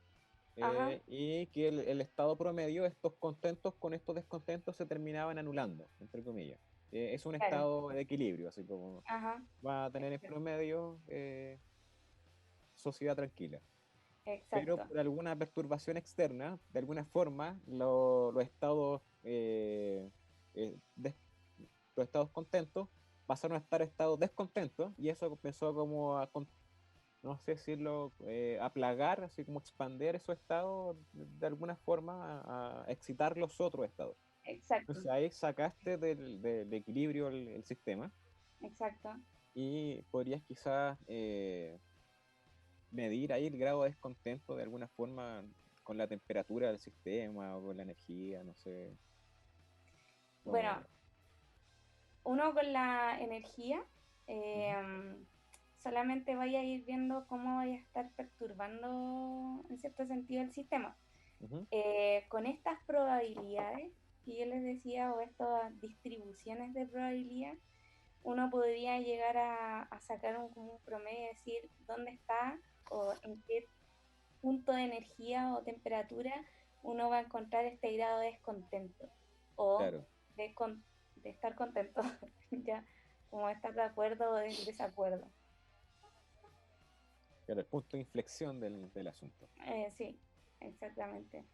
Ajá, y que el estado promedio, estos contentos con estos descontentos se terminaban anulando, entre comillas. es un Claro, estado de equilibrio, así como ajá, va a tener en promedio sociedad tranquila. Pero exacto, por alguna perturbación externa, de alguna forma, los estados, des- los estados contentos pasaron a estar estados descontentos y eso empezó como a, no sé decirlo, a plagar, así como expandir esos estados de alguna forma a excitar los otros estados. exacto, Entonces ahí sacaste del equilibrio el sistema exacto. y podrías quizás medir ahí el grado de descontento de alguna forma con la temperatura del sistema o con la energía, no sé. Bueno, Como, uno con la energía, ujú, solamente vaya a ir viendo cómo vaya a estar perturbando en cierto sentido el sistema. ujú, Con estas probabilidades que yo les decía, o estas distribuciones de probabilidad, uno podría llegar a sacar como un promedio y decir dónde está o en qué punto de energía o temperatura uno va a encontrar este grado de descontento o claro, de, de estar contento, ya, como estar de acuerdo o de desacuerdo. claro, el punto de inflexión del asunto. Sí, exactamente.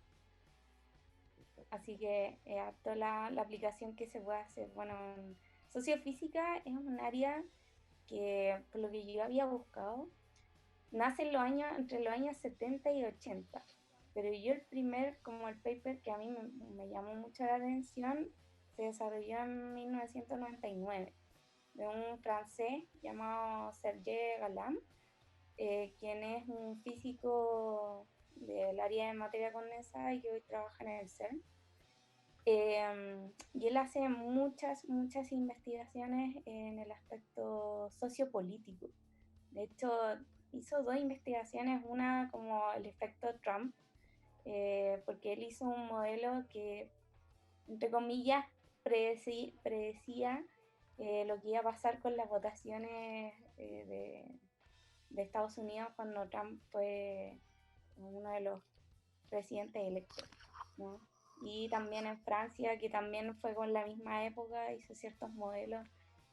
Así que harto la aplicación que se puede hacer. Bueno, sociofísica es un área que, por lo que yo había buscado, nace en los años, entre los años 70 y 80. Pero yo el primer, como el paper que a mí me llamó mucho la atención, se desarrolló en 1999 de un francés llamado Serge Galam, quien es un físico del área de materia condensada y que hoy trabaja en el CERN. Y él hace muchas investigaciones en el aspecto sociopolítico. De hecho, hizo dos investigaciones, una como el efecto Trump, porque él hizo un modelo que, entre comillas, predecía lo que iba a pasar con las votaciones de Estados Unidos cuando Trump fue uno de los presidentes electos, ¿no? Y también en Francia, que también fue con la misma época, hizo ciertos modelos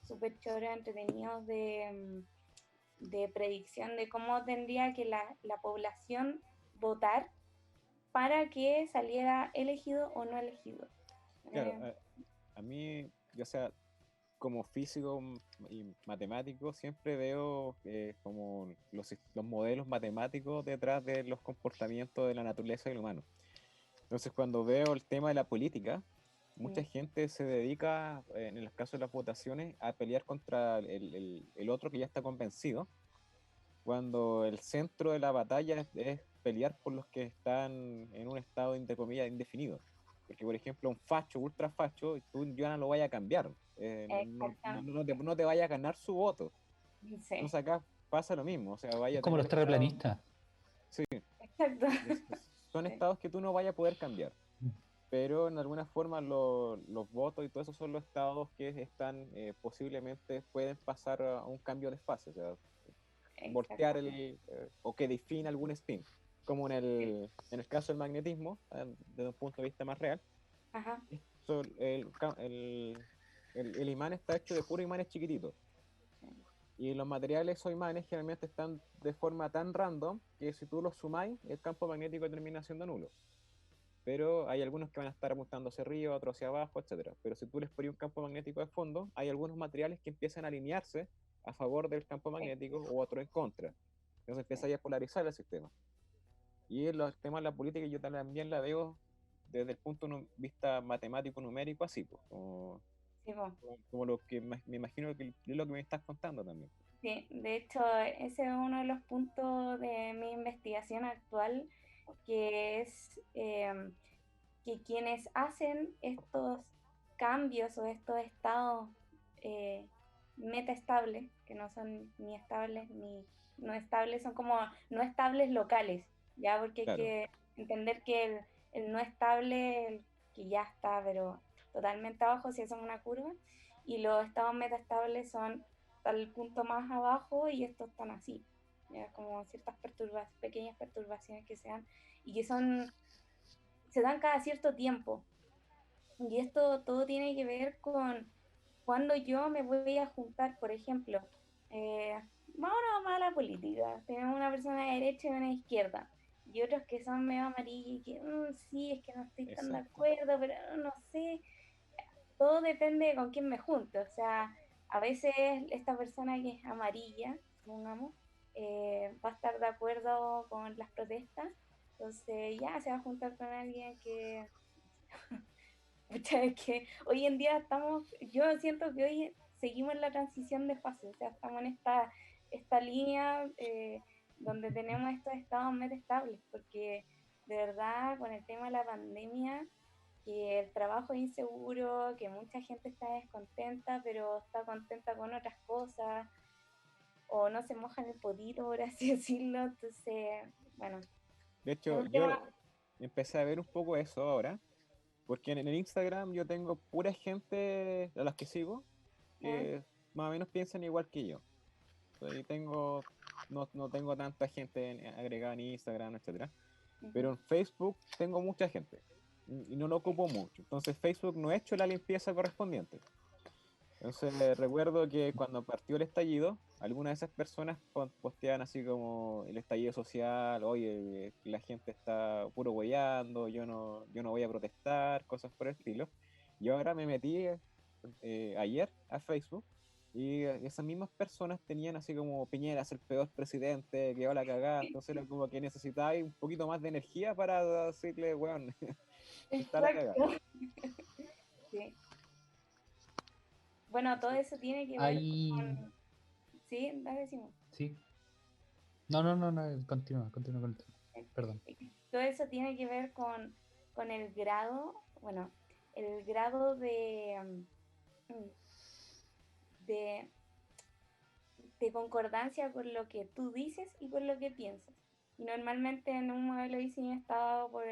súper choros, entretenidos de predicción de cómo tendría que la población votar para que saliera elegido o no elegido. Claro, Eh, a mí, ya sea como físico y matemático, siempre veo como los modelos matemáticos detrás de los comportamientos de la naturaleza y el humano. Entonces, cuando veo el tema de la política, mucha mm, gente se dedica, en el caso de las votaciones, a pelear contra el otro que ya está convencido, cuando el centro de la batalla es pelear por los que están en un estado, entre comillas, indefinido. Porque, por ejemplo, un facho, ultra facho, tú ya no lo vayas a cambiar, exactamente. no te vaya a ganar su voto. Sí, Entonces acá pasa lo mismo, o sea, Es vaya a como tener los estados, terraplanistas. sí, exacto. son Sí, estados que tú no vayas a poder cambiar, pero en alguna forma los votos y todo eso son los estados que están posiblemente pueden pasar a un cambio de fase, o sea, voltear exactamente. o que define algún spin, como en el caso del magnetismo, desde un punto de vista más real, Ajá, esto, el imán está hecho de puros imanes chiquititos. sí, Y los materiales o imanes generalmente están de forma tan random que si tú los sumáis, el campo magnético termina siendo nulo. Pero hay algunos que van a estar apuntando hacia arriba, otros hacia abajo, etcétera. Pero si tú les pones un campo magnético de fondo, hay algunos materiales que empiezan a alinearse a favor del campo sí, magnético o otro en contra. Entonces sí. empieza a polarizar el sistema. Y en los temas de la política yo también la veo desde el punto de vista matemático numérico así, pues, Sí, po. como lo que me imagino que es lo que me estás contando también. Sí, de hecho, ese es uno de los puntos de mi investigación actual, que es que quienes hacen estos cambios o estos estados eh, metaestables, que no son ni estables ni no estables, son como no estables locales, ¿ya? Porque hay Claro, que entender que el no estable, el que ya está, pero totalmente abajo, si hacen una curva, y los estados metaestables son tal punto más abajo y estos están así, ¿ya? Como ciertas pequeñas perturbaciones que se dan y que se dan cada cierto tiempo. Y esto todo tiene que ver con cuando yo me voy a juntar, por ejemplo, eh, vámonos más a la política, tenemos una persona de derecha y una de izquierda, y otros que son medio amarillos y que sí, es que no estoy tan de Exacto. acuerdo, pero no sé, todo depende de con quién me junte, o sea, a veces esta persona que es amarilla, supongamos, va a estar de acuerdo con las protestas, entonces ya se va a juntar con alguien que pucha, es que hoy en día yo siento que hoy seguimos en la transición de fase, o sea, estamos en esta línea donde tenemos estos estados medio estables, porque de verdad con el tema de la pandemia, que el trabajo es inseguro, que mucha gente está descontenta, pero está contenta con otras cosas, o no se moja en el potito, por así decirlo, entonces, bueno, De es hecho, un tema, empecé a ver un poco eso ahora, porque en el Instagram yo tengo pura gente a las que sigo ¿ya? que más o menos piensan igual que yo. Ahí no tengo tanta gente agregada en Instagram, etcétera. Ujú. Pero en Facebook tengo mucha gente y no lo ocupo mucho. Entonces Facebook no ha hecho la limpieza correspondiente. Entonces recuerdo que cuando partió el estallido, algunas de esas personas posteaban así como el estallido social, oye, la gente está puro hueveando, yo no voy a protestar, cosas por el estilo. Y ahora me metí ayer a Facebook y esas mismas personas tenían así como Piñera es el peor presidente, que va a la cagada, entonces era como que necesitaba un poquito más de energía para decirle, weón, está la cagada. Exacto. Sí. Bueno, todo Entonces, eso tiene que ver Hay, con... Sí, dale, decimos. sí. No, no, no, no, continúa, continúa con el tema. Perdón. Todo eso tiene que ver con el grado, bueno, el grado de, de concordancia con lo que tú dices y con lo que piensas. Y normalmente en un modelo de diseño está dado por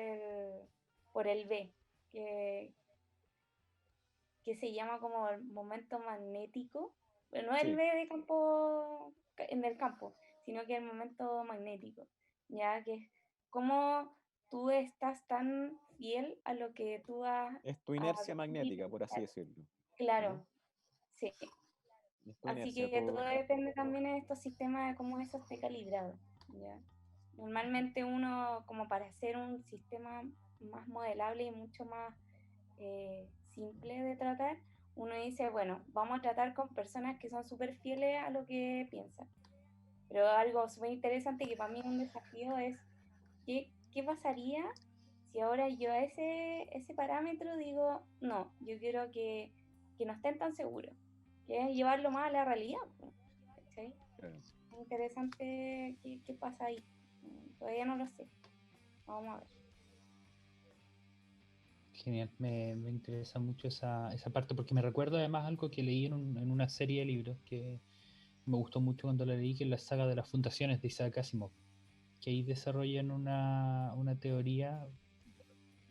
el B, que, que se llama como el momento magnético, pero no el sí, B de campo en el campo, sino que el momento magnético, ya que es como tú estás tan fiel a lo que tú es tu has inercia vivido. magnética, por así decirlo. ¿No? Claro, sí. Es tu Así inercia, que todo tú, depende también de estos sistemas de cómo eso esté calibrado, ¿ya? Normalmente uno, como para hacer un sistema más modelable y mucho más simple de tratar, uno dice, bueno, vamos a tratar con personas que son súper fieles a lo que piensan. Pero algo súper interesante que para mí es un desafío es, ¿qué pasaría si ahora yo a ese parámetro digo, no, yo quiero que no estén tan seguros, que es llevarlo más a la realidad, pues, ¿cachai? claro. Es interesante qué pasa ahí. Todavía no lo sé. Vamos a ver. Genial, me interesa mucho esa parte porque me recuerda además algo que leí en una serie de libros que me gustó mucho cuando la leí, que es la saga de las fundaciones de Isaac Asimov, que ahí desarrollan una teoría,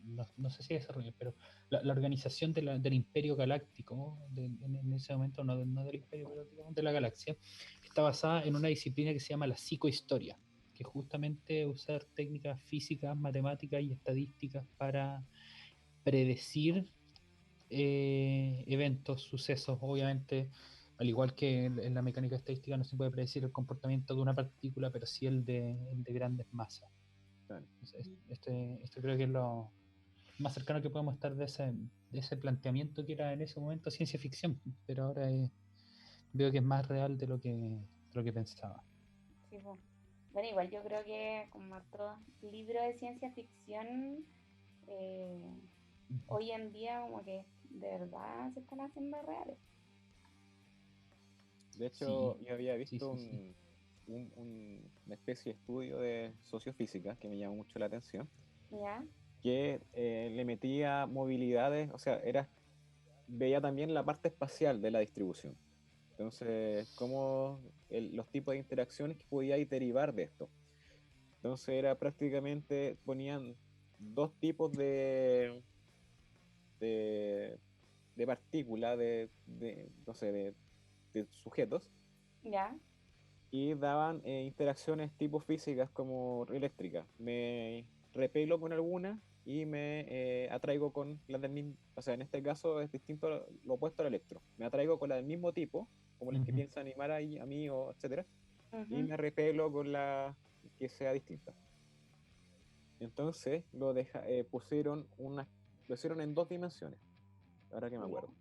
no sé si desarrollan, pero la organización del imperio galáctico, en ese momento no del imperio, pero digamos de la galaxia, está basada en una disciplina que se llama la psicohistoria, que es justamente usar técnicas físicas, matemáticas y estadísticas para predecir eventos, sucesos. Obviamente, al igual que en la mecánica estadística, no se puede predecir el comportamiento de una partícula, pero sí el de grandes masas. Claro. Esto creo que es lo más cercano que podemos estar de ese planteamiento que era en ese momento ciencia ficción, pero ahora veo que es más real de lo que pensaba. Sí, pues. Bueno, igual yo creo que como todo libro de ciencia ficción, eh, hoy en día como que de verdad se están haciendo reales. De Sí, hecho, yo había sí, visto sí, sí. una especie de estudio de sociofísica que me llamó mucho la atención, ¿Ya? que le metía movilidades, o sea, veía también la parte espacial de la distribución. Entonces, cómo los tipos de interacciones que podía derivar de esto. Entonces era prácticamente, ponían dos tipos de, de partículas, no sé, de sujetos, ¿Ya? y daban interacciones tipo físicas como eléctricas. Me repelo con alguna y me atraigo con las del mismo, o sea, en este caso es distinto, lo opuesto al electro. Me atraigo con las del mismo tipo, como las que piensan animar a mí, o etcétera, y me repelo con la que sea distinta. Entonces lo hicieron en 2 dimensiones, ahora que me acuerdo.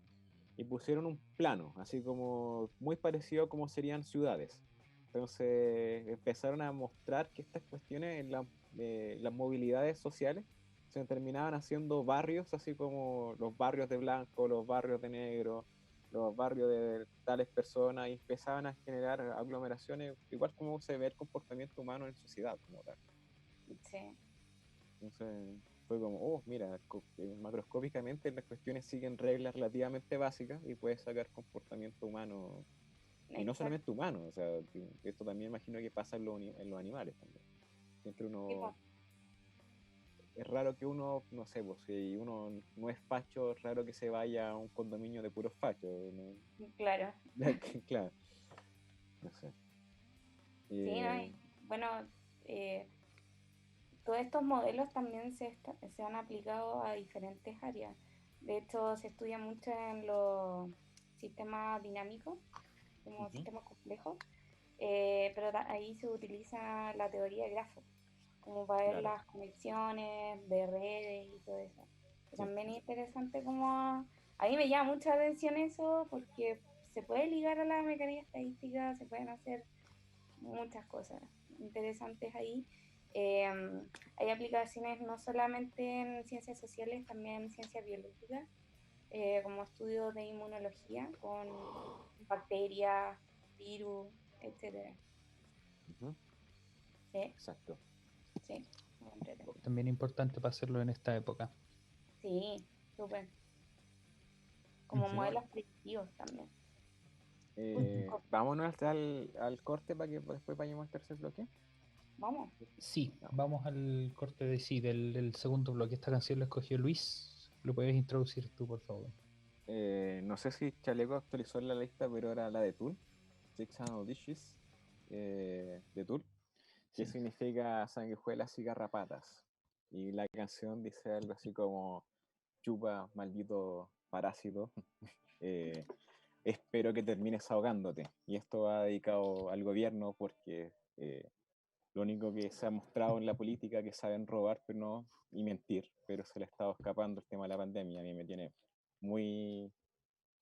Y pusieron un plano, así como muy parecido a como serían ciudades. Entonces empezaron a mostrar que estas cuestiones, las movilidades sociales, se terminaban haciendo barrios, así como los barrios de blanco, los barrios de negro, los barrios de tales personas, y empezaban a generar aglomeraciones, igual como se ve el comportamiento humano en sociedad como tal. Sí. Entonces fue como, oh, mira, macroscópicamente las cuestiones siguen reglas relativamente básicas y puedes sacar comportamiento humano, y no solamente humano, o sea, esto también imagino que pasa en los animales también. Siempre uno, es raro que uno, no sé, pues si uno no es facho, es raro que se vaya a un condominio de puros fachos, ¿no? Claro. Claro, no sé. Sí, ¿no? Y, bueno, todos estos modelos también se han aplicado a diferentes áreas. De hecho, se estudia mucho en los sistemas dinámicos, como sistemas complejos, pero ahí se utiliza la teoría de grafos, como para ver Claro. las conexiones de redes y todo eso. Sí. También es interesante como a mí me llama mucha atención eso porque se puede ligar a la mecánica estadística, se pueden hacer muchas cosas interesantes ahí. Hay aplicaciones no solamente en ciencias sociales, también en ciencias biológicas, como estudios de inmunología con bacterias, virus, etc. Sí. Exacto. Sí, también importante para hacerlo en esta época. Sí, súper. Como modelos predictivos también. Vámonos al corte para que después vayamos al tercer bloque. Vamos. Sí, vamos al corte del segundo bloque. Esta canción la escogió Luis. ¿Lo puedes introducir tú, por favor? No sé si Chaleco actualizó la lista, pero era la de Tool, Six Channel Dishes, de Tool, que significa sanguijuelas y garrapatas. Y la canción dice algo así como: chupa, maldito parásito, espero que termines ahogándote. Y esto va dedicado al gobierno porque lo único que se ha mostrado en la política que saben robar pero no, y mentir, pero se le ha estado escapando el tema de la pandemia. A mí me tiene muy,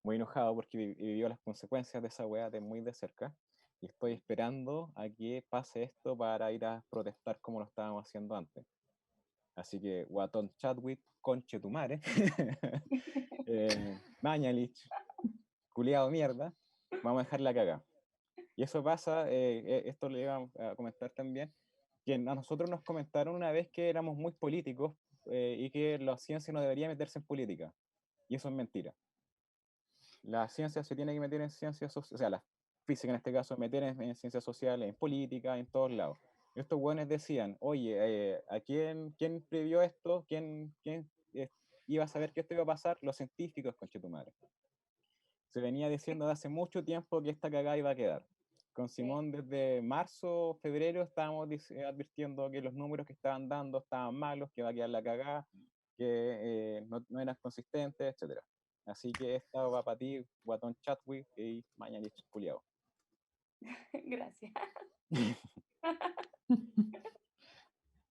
muy enojado porque vivió las consecuencias de esa weá de muy de cerca. Y estoy esperando a que pase esto para ir a protestar como lo estábamos haciendo antes. Así que, Guatón Chadwick, conche tu madre, Mañalich, culiado mierda, vamos a dejar la cagada. Y eso pasa, esto le iba a comentar también, que a nosotros nos comentaron una vez que éramos muy políticos y que la ciencia no debería meterse en política. Y eso es mentira. La ciencia se tiene que meter en ciencias sociales, o sea, la física en este caso, meter en ciencias sociales, en política, en todos lados. Y estos buenos decían, oye, ¿a quién previó esto? ¿Quién iba a saber que esto iba a pasar? Los científicos, conche tu madre. Se venía diciendo de hace mucho tiempo que esta cagada iba a quedar. Con Simón desde marzo, febrero estábamos advirtiendo que los números que estaban dando estaban malos, que iba a quedar la cagada, que no eran consistentes, etc. Así que esta va para ti, Guatón Chadwick y Mañalich culiao. Gracias.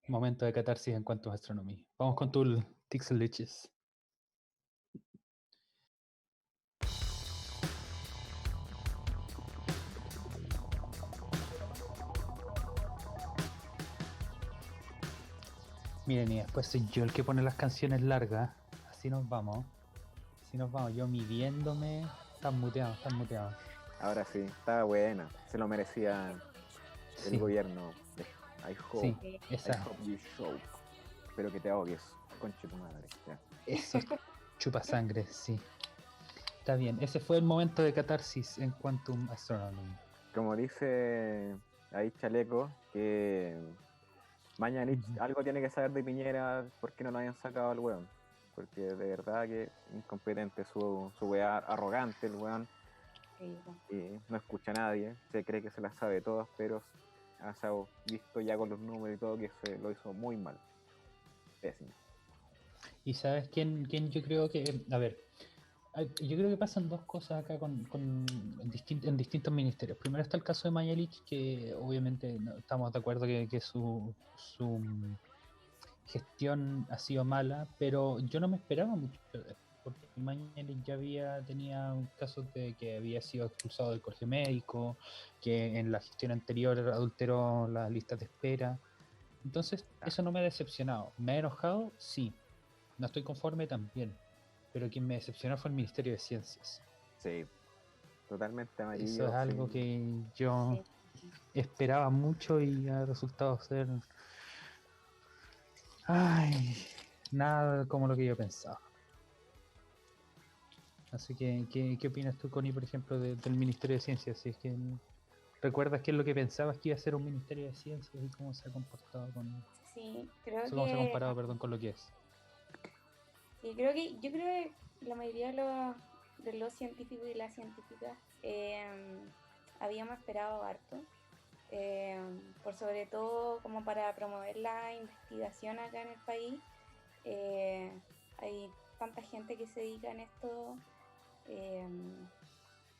Momento de catarsis en cuanto a astronomía. Vamos con tu Tixel Liches. Miren, y después soy yo el que pone las canciones largas. Así nos vamos. Así nos vamos. Yo midiéndome. Están muteados, están muteados. Ahora sí, estaba buena. Se lo merecía el gobierno. I hope, sí, I hope you show. Espero que te ahogues, conche tu madre. Ya. Eso, chupa sangre, sí. Está bien, ese fue el momento de catarsis en Quantum Astronomy. Como dice ahí Chaleco, que Mañalich algo tiene que saber de Piñera, porque no lo hayan sacado al weón. Porque de verdad que incompetente, su weá, arrogante el weón. Y no escucha a nadie, se cree que se las sabe todas, pero ha visto ya con los números y todo que se lo hizo muy mal. Pésimo. Y sabes quién yo creo que, a ver, yo creo que pasan dos cosas acá en distintos ministerios. Primero está el caso de Mañalich, que obviamente no, estamos de acuerdo que su gestión ha sido mala, pero yo no me esperaba mucho de él, porque Mañalich tenía casos de que había sido expulsado del colegio médico, que en la gestión anterior adulteró las listas de espera. Entonces, eso no me ha decepcionado. ¿Me ha enojado? Sí. No estoy conforme también. Pero quien me decepcionó fue el Ministerio de Ciencias. Sí, totalmente Eso es amarillo, algo sin... que yo Sí, esperaba mucho y ha resultado ser... Ay, nada como lo que yo pensaba. Así que, ¿qué opinas tú, Connie, por ejemplo, del Ministerio de Ciencias? Si es que recuerdas qué es lo que pensabas que iba a ser un Ministerio de Ciencias y cómo se ha comportado sí, creo cómo se ha que, comparado, perdón, con lo que es. sí, yo creo que la mayoría de los científicos y las científicas habíamos esperado harto, por sobre todo como para promover la investigación acá en el país. Eh, Hay tanta gente que se dedica en esto, eh,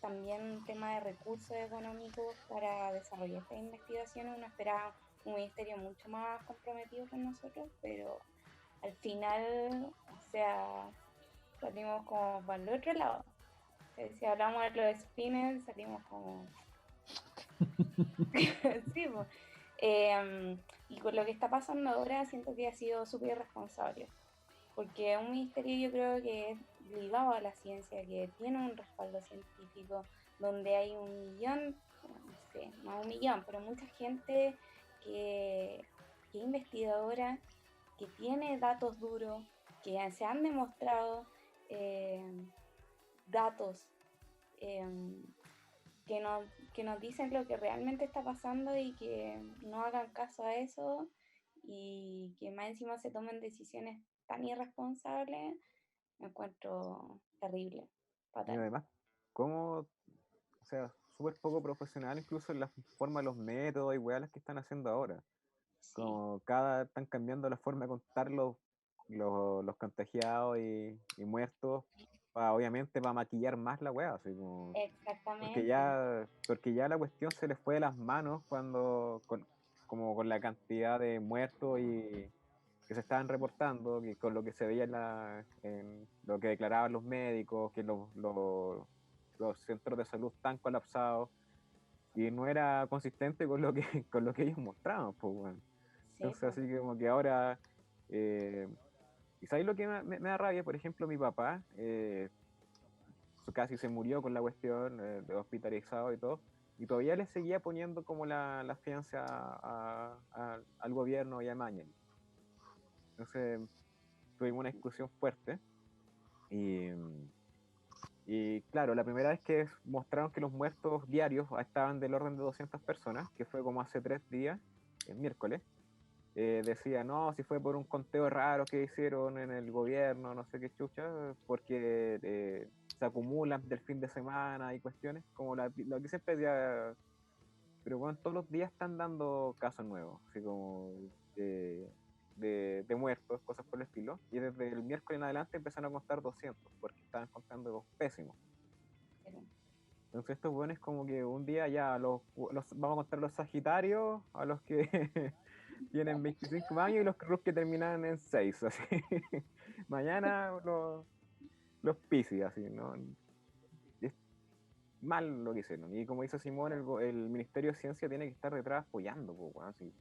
también un tema de recursos económicos para desarrollar estas investigaciones. Uno esperaba un ministerio mucho más comprometido con nosotros, pero al final, o sea, salimos como para el otro lado. Si hablamos de los spinners, salimos como... sí, pues. Y con lo que está pasando ahora, siento que ha sido súper irresponsable, porque un ministerio yo creo que es ligado a la ciencia, que tiene un respaldo científico, donde hay 1 millón, no sé, más 1 millón, pero mucha gente que es investigadora, que tiene datos duros, que se han demostrado eh, datos eh, que, que nos dicen lo que realmente está pasando y que no hagan caso a eso y que más encima se tomen decisiones tan irresponsables, me encuentro terrible, Y fatal. además, cómo, o sea, súper poco profesional incluso en la forma de los métodos y weas las que están haciendo ahora. Sí, Como están cambiando la forma de contar los contagiados y muertos, obviamente para maquillar más la wea, así como, exactamente, porque ya la cuestión se les fue de las manos como con la cantidad de muertos y que se estaban reportando, que con lo que se veía en lo que declaraban los médicos, que los centros de salud están colapsados, y no era consistente con lo que, con lo que ellos mostraban, pues, bueno. sí, Entonces, po, así que como que ahora, eh, ¿y sabéis lo que me da rabia? Por ejemplo, mi papá casi se murió con la cuestión, de hospitalizado y todo, y todavía le seguía poniendo como la fianza al gobierno y a Mañez. Entonces, tuvimos una discusión fuerte, y, y claro, la primera vez que mostraron que los muertos diarios estaban del orden de 200 personas, que fue como hace 3 días, el miércoles. Decía, no, si fue por un conteo raro que hicieron en el gobierno, no sé qué chucha, porque se acumulan del fin de semana y cuestiones, como lo que siempre decía, pero bueno, todos los días están dando casos nuevos, así como de muertos, cosas por el estilo, y desde el miércoles en adelante empezaron a contar 200, porque estaban contando pésimos. pero Entonces estos buenos como que un día ya vamos a contar los Sagitarios, a los que tienen 25 años y los que terminan en 6 así. Mañana los Piscis, así, ¿no? Es mal lo que hicieron. Y como dice Simón, el Ministerio de Ciencia tiene que estar detrás apoyando, pues, bueno, así,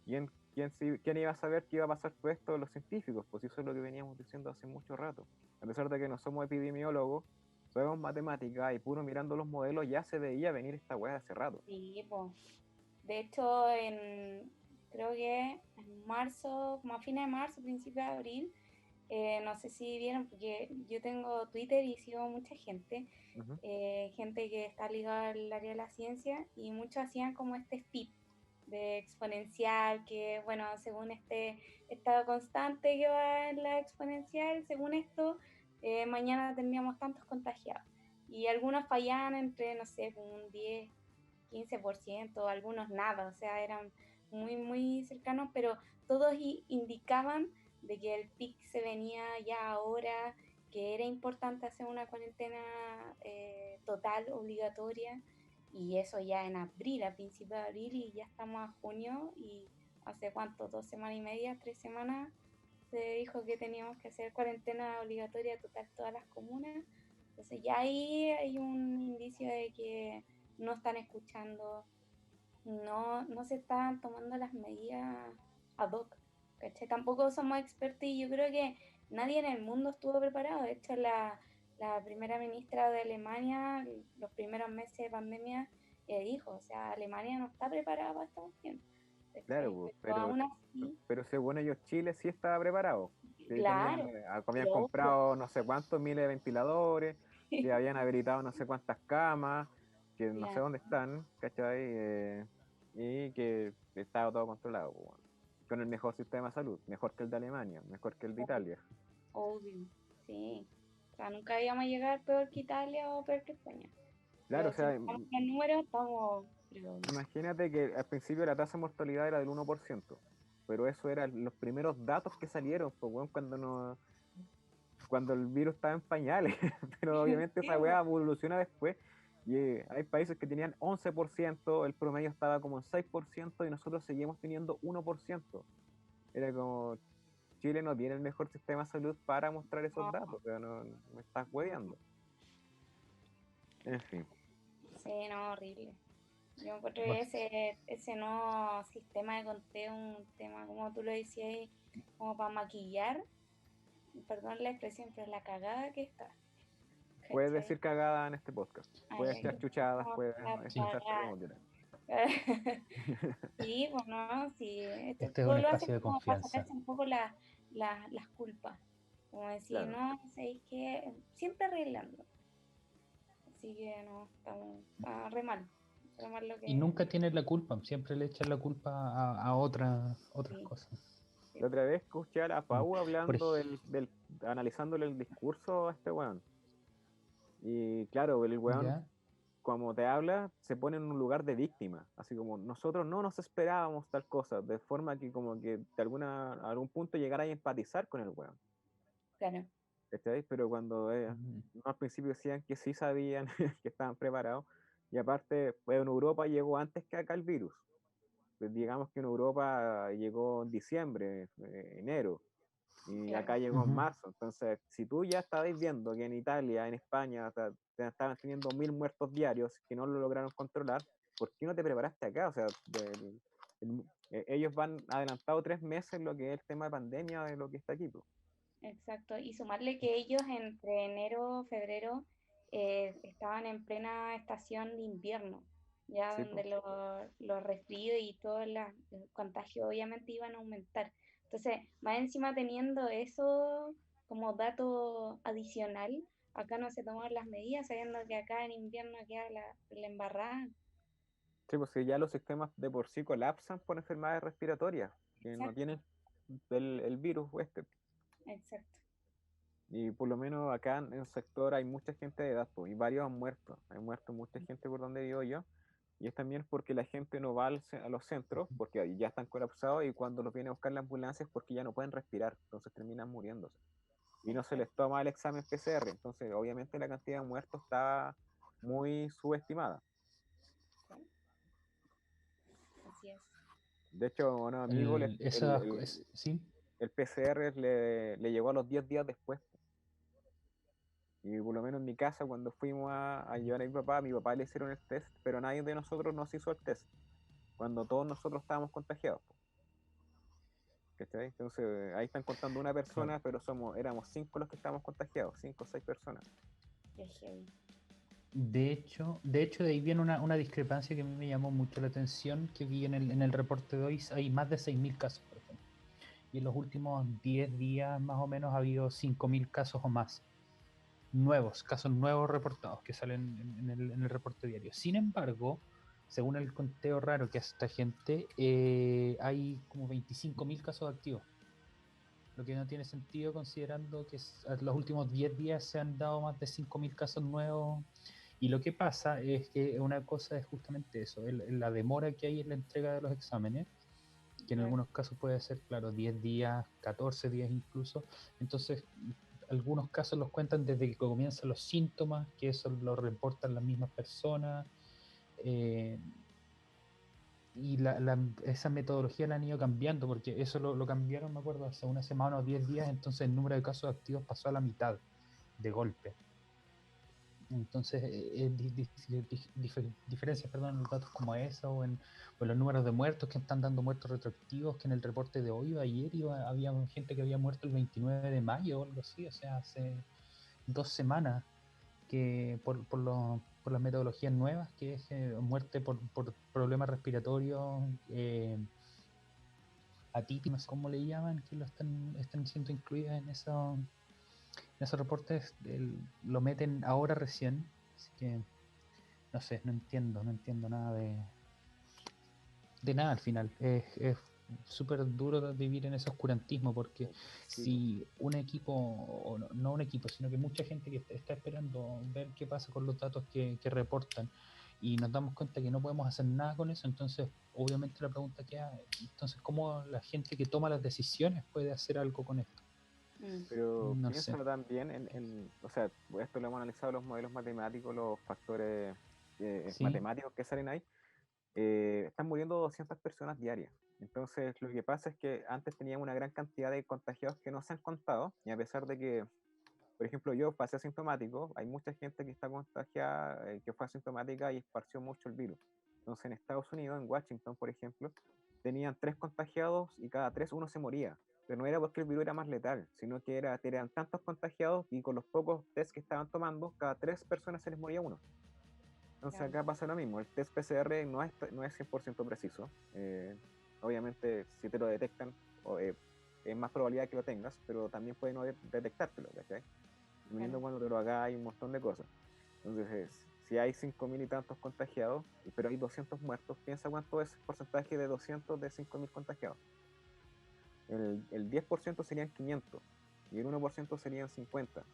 ¿quién iba a saber que iba a pasar todo esto? Los científicos, pues eso es lo que veníamos diciendo hace mucho rato. A pesar de que no somos epidemiólogos, somos matemáticas y puro mirando los modelos ya se veía venir esta weá hace rato. sí, po. De hecho, creo que en marzo, como a fines de marzo, principio de abril, no sé si vieron, porque yo tengo Twitter y sigo mucha gente, Ujú. gente que está ligada al área de la ciencia, y muchos hacían como este FIP de exponencial, que bueno, según este estado constante que va en la exponencial, según esto, mañana tendríamos tantos contagiados. Y algunos fallaban entre, no sé, un 10-15%, algunos nada, o sea, eran muy, muy cercanos, pero todos indicaban de que el pic se venía ya ahora, que era importante hacer una cuarentena total, obligatoria, y eso ya en abril, a principios de abril, y ya estamos a junio, y hace cuánto, 2 semanas y media, 3 semanas, se dijo que teníamos que hacer cuarentena obligatoria total todas las comunas. Entonces ya ahí hay un indicio de que no están escuchando, no se están tomando las medidas ad hoc, ¿cachai? Tampoco somos expertos y yo creo que nadie en el mundo estuvo preparado. De hecho, la primera ministra de Alemania, los primeros meses de pandemia, dijo, o sea, Alemania no está preparada para esta cuestión, Claro, ¿cachai? pues, Pero aún así, pero según ellos Chile sí estaba preparado. Sí tenían, claro, habían lo obvio. comprado no sé cuántos miles de ventiladores, que habían habilitado no sé cuántas camas, que no sé Claro, dónde están, ¿cachai? Y que estaba todo controlado, pues, bueno. Con el mejor sistema de salud, mejor que el de Alemania, mejor que el de obvio, Italia. obvio, sí. O sea, nunca íbamos a llegar peor que Italia o peor que España. Claro, o Pero si sea, miramos los números, estamos, pero, imagínate que al principio la tasa de mortalidad era del 1%, pero eso eran los primeros datos que salieron, pues, bueno, cuando el virus estaba en pañales, pero obviamente sí, esa weá evoluciona después. Y hay países que tenían 11%, el promedio estaba como en 6% y nosotros seguimos teniendo 1%. Era como, Chile no tiene el mejor sistema de salud para mostrar esos no, datos, o sea, no, me estás hueveando. En fin, sí, no, horrible. Yo encuentro que Bueno, ese nuevo sistema de conteo es un tema, como tú lo decías, como para maquillar, perdón la expresión, pero la cagada que está, puedes ¿cachai? decir cagada en este podcast, puedes Ay, echar chuchadas, como puedes la sí, expresarte cagada. como quieras. Sí, pues no, sí, esto este es todo un lo hacen espacio de como para confianza. sacarse un poco las culpas. Como decir, Claro. no, ¿sabéis qué? Siempre arreglando. Así que no, está re mal lo Y que... nunca tienen la culpa, siempre le echan la culpa a otras Sí, cosas. sí, La otra vez escuché a la Mm. Pau Por hablando ej- analizándole el discurso a este weón. Y claro, el weón, ¿Ya? como te habla, se pone en un lugar de víctima. Así como nosotros no nos esperábamos tal cosa, de forma que como que de algún punto llegara a empatizar con el weón. claro. ¿Cachai? Pero cuando Mm. no, al principio decían que sí sabían, que estaban preparados, y aparte, pues en Europa llegó antes que acá el virus. Pues digamos que en Europa llegó en diciembre, enero, y Claro, acá llegó en Ujú. marzo. Entonces, si tú ya estabais viendo que en Italia, en España, o sea, estaban teniendo 1.000 muertos diarios que no lo lograron controlar, ¿por qué no te preparaste acá? O sea, ellos van adelantados 3 meses en lo que es el tema de pandemia de lo que está aquí, pues. exacto. Y sumarle que ellos entre enero, febrero estaban en plena estación de invierno, ya Sí, donde pues. los resfríos y todos los contagios obviamente iban a aumentar. Entonces, más encima teniendo eso como dato adicional, acá no se tomaron las medidas, sabiendo que acá en invierno queda la embarrada. Sí, pues si ya los sistemas de por sí colapsan por enfermedades respiratorias, que no Exacto, tienen el virus este. exacto. Y por lo menos acá en el sector hay mucha gente de edad, pues, y varios han muerto. Ha muerto mucha gente por donde vivo yo. Y es también porque la gente no va a los centros, porque ahí ya están colapsados, y cuando los viene a buscar la ambulancia es porque ya no pueden respirar, entonces terminan muriéndose. Y no se les Exacto, toma el examen PCR, entonces obviamente la cantidad de muertos está muy subestimada. sí, así es. De hecho, a un amigo Sí, el PCR le llegó a los 10 días después. Y por lo menos en mi casa, cuando fuimos a llevar a mi papá le hicieron el test, pero nadie de nosotros nos hizo el test, cuando todos nosotros estábamos contagiados, po, ¿cachai? Entonces ahí están contando una claro. persona, pero éramos 5 los que estábamos contagiados, 5 o 6 personas. Qué heavy. De hecho, de ahí viene una discrepancia que a mí me llamó mucho la atención, que vi en el reporte de hoy, hay más de 6.000 casos, por ejemplo. Y en los últimos 10 días más o menos ha habido 5.000 casos o más casos nuevos reportados que salen en el reporte diario. Sin embargo, según el conteo raro que hace esta gente, hay como 25.000 casos activos, lo que no tiene sentido considerando que los últimos 10 días se han dado más de 5.000 casos nuevos. Y lo que pasa es que una cosa es justamente eso, la demora que hay en la entrega de los exámenes, que en algunos casos puede ser, claro, 10 días, 14 días incluso. Entonces, algunos casos los cuentan desde que comienzan los síntomas, que eso lo reportan las mismas personas. eh, y esa metodología la han ido cambiando, porque eso lo cambiaron, me acuerdo, hace una semana o 10 días, entonces el número de casos activos pasó a la mitad de golpe. Entonces, diferencias, perdón, en los datos como esa o en los números de muertos que están dando muertos retroactivos, que en el reporte de hoy o ayer había gente que había muerto el 29 de mayo o algo así, o sea, hace 2 semanas, que por las metodologías nuevas, que es muerte por problemas respiratorios, atípicos, no sé cómo le llaman, que están siendo incluidas en esos reportes, lo meten ahora recién, así que no sé, no entiendo nada de nada al final. Es súper duro vivir en ese oscurantismo, porque Sí, si un equipo, o no un equipo, sino que mucha gente que está esperando ver qué pasa con los datos que reportan, y nos damos cuenta que no podemos hacer nada con eso, entonces obviamente la pregunta queda, entonces, ¿cómo la gente que toma las decisiones puede hacer algo con esto? pero No sé. piénsalo también o sea, esto lo hemos analizado los modelos matemáticos, los factores Sí, matemáticos que salen ahí, están muriendo 200 personas diarias. Entonces, lo que pasa es que antes teníamos una gran cantidad de contagiados que no se han contado, y a pesar de que, por ejemplo, yo pasé asintomático, hay mucha gente que está contagiada, que fue asintomática y esparció mucho el virus. Entonces, en Estados Unidos, en Washington, por ejemplo, tenían 3 contagiados y cada 3 uno se moría. Pero no era porque el virus era más letal, sino que eran tantos contagiados y con los pocos test que estaban tomando, cada 3 personas se les moría uno. Entonces Claro. acá pasa lo mismo, el test PCR no es 100% preciso. Obviamente si te lo detectan, es más probabilidad que lo tengas, pero también puede no detectártelo, ¿cachai? Dependiendo Claro. cuando te lo haga hay un montón de cosas. Entonces, si hay 5.000 y tantos contagiados, pero hay 200 muertos, piensa cuánto es el porcentaje de 200 de 5.000 contagiados. El 10% serían 500 y el 1% serían 50.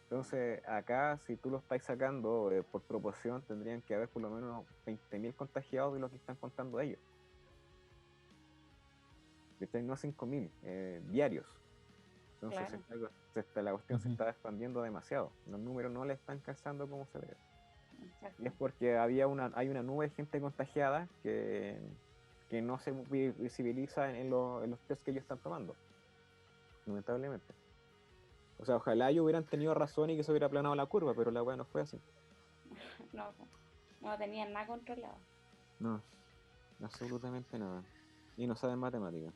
Entonces, acá, si tú lo estás sacando por proporción, tendrían que haber por lo menos 20.000 contagiados de lo que están contando ellos. ¿Cachai? No 5.000 diarios. Entonces, Claro. la cuestión se ujú, está expandiendo demasiado. Los números no le están calzando como se debe. Y Exacto. es porque hay una nube de gente contagiada que no se visibiliza en los test que ellos están tomando, lamentablemente. O sea, ojalá ellos hubieran tenido razón y que se hubiera aplanado la curva, pero la weá no fue así. No, no tenían nada controlado. No, absolutamente nada. Y no saben matemáticas.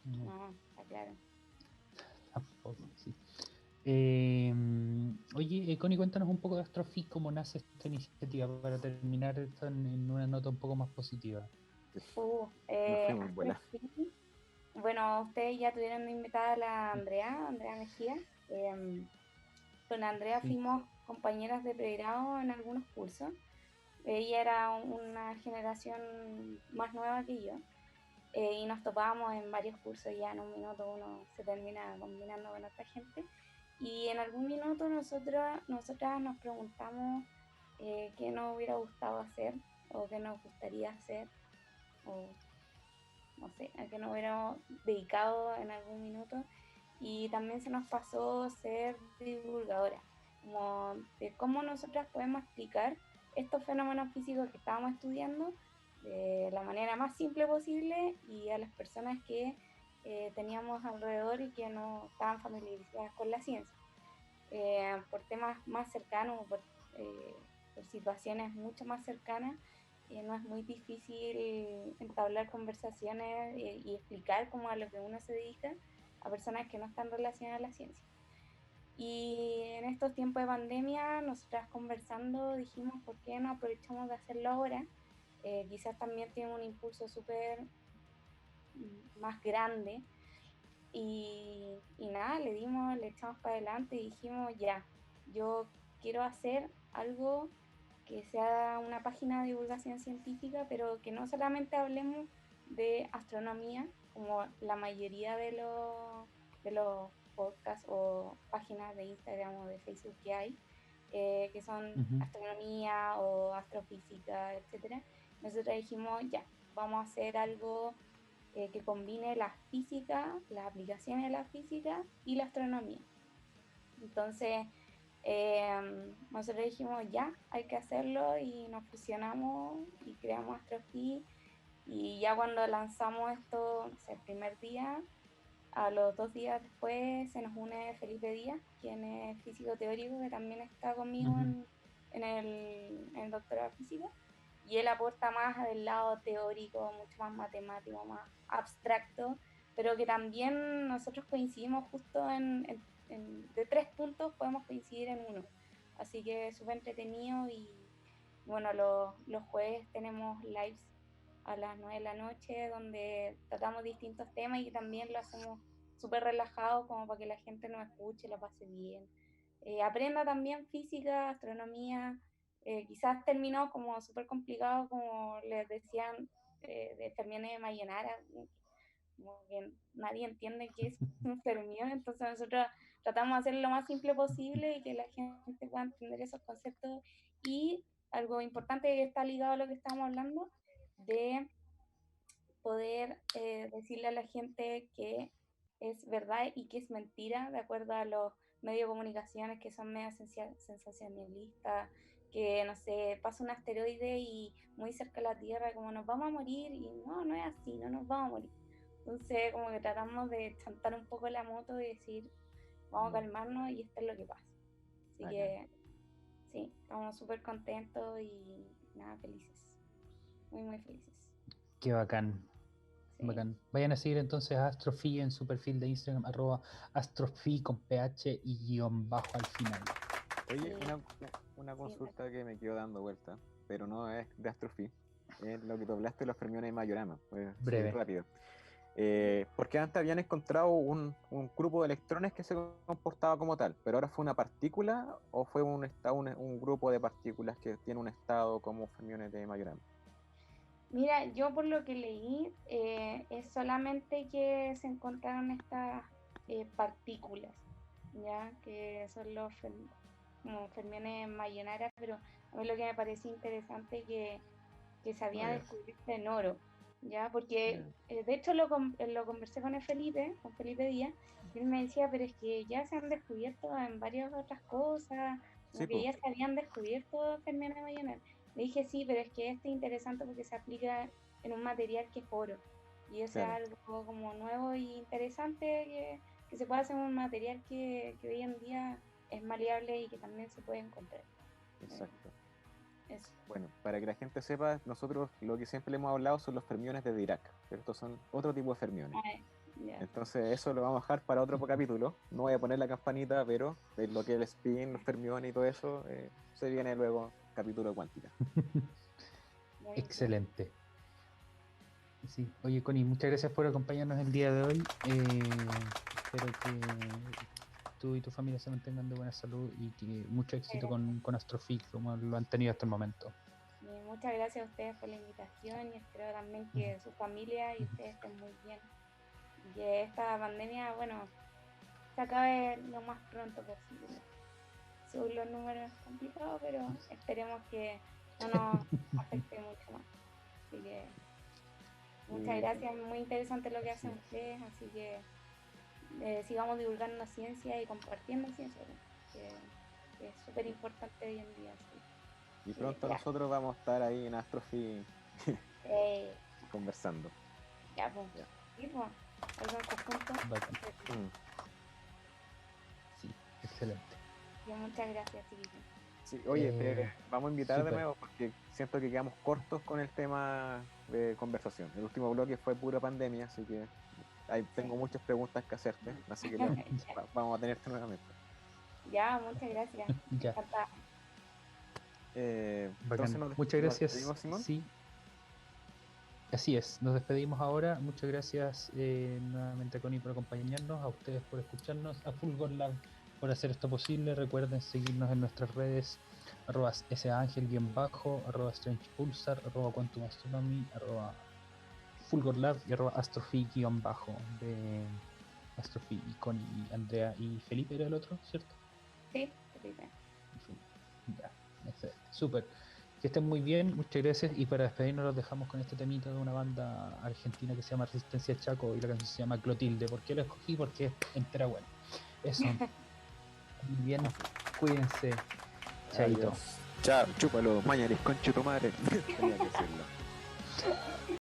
no, No, está claro. tampoco, sí. Oye, Connie, cuéntanos un poco de Astrofit, cómo nace esta iniciativa para terminar esto en una nota un poco más positiva. Nos fuimos en Astro bola. City. Bueno, ustedes ya tuvieron invitada a la Andrea Mejía. Con Andrea Sí. fuimos compañeras de pregrado en algunos cursos. Ella era una generación más nueva que yo, y nos topábamos en varios cursos. Ya en un minuto uno se termina combinando con otra gente. Y en algún minuto nosotras nos preguntamos qué nos hubiera gustado hacer o qué nos gustaría hacer, o no sé, a qué nos hubiéramos dedicado en algún minuto. Y también se nos pasó ser divulgadora, como de cómo nosotras podemos explicar estos fenómenos físicos que estábamos estudiando de la manera más simple posible y a las personas que teníamos alrededor y que no estaban familiarizadas con la ciencia. Por temas más cercanos o por situaciones mucho más cercanas, no es muy difícil entablar conversaciones y explicar cómo a lo que uno se dedica a personas que no están relacionadas a la ciencia. Y en estos tiempos de pandemia, nosotras conversando dijimos, ¿por qué no aprovechamos de hacerlo ahora? Quizás también tiene un impulso súper más grande. Y nada, le echamos para adelante y dijimos, ya, yo quiero hacer algo que sea una página de divulgación científica, pero que no solamente hablemos de astronomía, como la mayoría de los podcasts o páginas de Instagram o de Facebook que hay, que son Ujú. astronomía o astrofísica, etcétera. Nosotros dijimos, ya, vamos a hacer algo que combine la física, las aplicaciones de la física y la astronomía. Entonces, nosotros dijimos ya, hay que hacerlo y nos fusionamos y creamos Astrofy. Y ya cuando lanzamos esto, no sé, el primer día, a los 2 días después se nos une Felipe Díaz, quien es físico teórico, que también está conmigo en el doctorado de física. Y él aporta más del lado teórico, mucho más matemático, más abstracto, pero que también nosotros coincidimos justo de 3 puntos, podemos coincidir en uno. Así que es súper entretenido y bueno, los jueves tenemos lives a las 9 de la noche donde tratamos distintos temas y también lo hacemos súper relajado como para que la gente nos escuche, lo pase bien. Aprenda también física, astronomía, quizás terminó como súper complicado, como les decían, de fermiones de Mayenara, como que nadie entiende qué es un fermión, entonces nosotros tratamos de hacerlo lo más simple posible y que la gente pueda entender esos conceptos. Y algo importante que está ligado a lo que estamos hablando, de poder decirle a la gente que es verdad y que es mentira, de acuerdo a los medios de comunicaciones que son medio sensacionalistas, que no sé, pasa un asteroide y muy cerca de la Tierra, como nos vamos a morir, y no, no es así, no nos vamos a morir. Entonces, como que tratamos de chantar un poco la moto y decir, vamos a calmarnos y esto es lo que pasa. Así que, sí, estamos súper contentos y nada, felices. Muy, muy felices. Qué bacán. Sí. Bacán. Vayan a seguir entonces a Astrofy en su perfil de Instagram, @Astrofy con PH y guión bajo al final. Oye, Sí. una consulta que me quedo dando vuelta, pero no es de Astrofy. Es lo que tú hablaste de los fermiones de Majorana. Pues, sí, Breve. rápido. Porque antes habían encontrado un grupo de electrones que se comportaba como tal, pero ahora fue una partícula o fue un grupo de partículas que tiene un estado como fermiones de Majorana. Mira, yo por lo que leí, es solamente que se encontraron estas partículas, ya que son como fermiones Mayenara, pero a mí lo que me parece interesante que se había Ah, ya. descubierto en oro, ya, porque Ya. de hecho lo conversé con con Felipe Díaz, y él me decía, pero es que ya se han descubierto en varias otras cosas, Sí, como que pues, ya se habían descubierto fermiones Mayenara. Le dije sí, pero es que este es interesante porque se aplica en un material que es oro. Y eso es claro, algo como nuevo y interesante que se puede hacer en un material que hoy en día es maleable y que también se puede encontrar. Eh, exacto. eso. Bueno, para que la gente sepa, nosotros lo que siempre le hemos hablado son los fermiones de Dirac, pero estos son otro tipo de fermiones. Ah, ya. Entonces eso lo vamos a dejar para otro capítulo. No voy a poner la campanita, pero lo que es el spin, los fermiones y todo eso, se viene luego capítulo de cuántica. Muy bien. Excelente. Sí. Oye, Connie, muchas gracias por acompañarnos el día de hoy. Espero que tú y tu familia se mantengan de buena salud y que mucho éxito con Astrofy como lo han tenido hasta el momento. Muchas gracias a ustedes por la invitación y espero también que su familia y ustedes estén muy bien. Y que esta pandemia, bueno, se acabe lo más pronto posible. Según los números es complicado, pero esperemos que no nos afecte mucho más. Así que muchas Y gracias, muy interesante lo que Así hacen es. ustedes, así que sigamos divulgando ciencia y compartiendo ciencia, que es súper importante hoy en día. Así y que pronto ya, nosotros vamos a estar ahí en Astrofy eh, conversando. ya, pues, Ya. sí, pues, algo en conjunto. Bacán. Mm. Sí, excelente. Y muchas gracias, chiquitito. Sí, oye, te Eh, vamos a invitar de Súper. nuevo porque siento que quedamos cortos con el tema de conversación. El último bloque fue pura pandemia, así que ahí Sí. tengo muchas preguntas que hacerte, así que vamos a tenerte nuevamente. Ya, muchas gracias. Ya, Encantada. Entonces bacán. Muchas nos gracias. despedimos, Simón. Sí, así es. Nos despedimos ahora. Muchas gracias nuevamente a Connie por acompañarnos, a ustedes por escucharnos, a Fulgor Lab por hacer esto posible. Recuerden seguirnos en nuestras redes @sangel_bajo, @strangepulsar, @quantum astronomy, Fulgor Lab y @astrofy_bajo de Astrofy y Connie y Andrea y Felipe era el otro, ¿cierto? Sí, Felipe. Ya, excelente. Súper. Que estén muy bien, muchas gracias. Y para despedirnos los dejamos con este temita de una banda argentina que se llama Resistencia Chaco y la canción se llama Clotilde. ¿Por qué la escogí? Porque es entera buena. Eso. Muy bien, cuídense. Chaito. Adiós. Chao, chúpalo, mañanis, conche tu madre. Tenía que decirlo.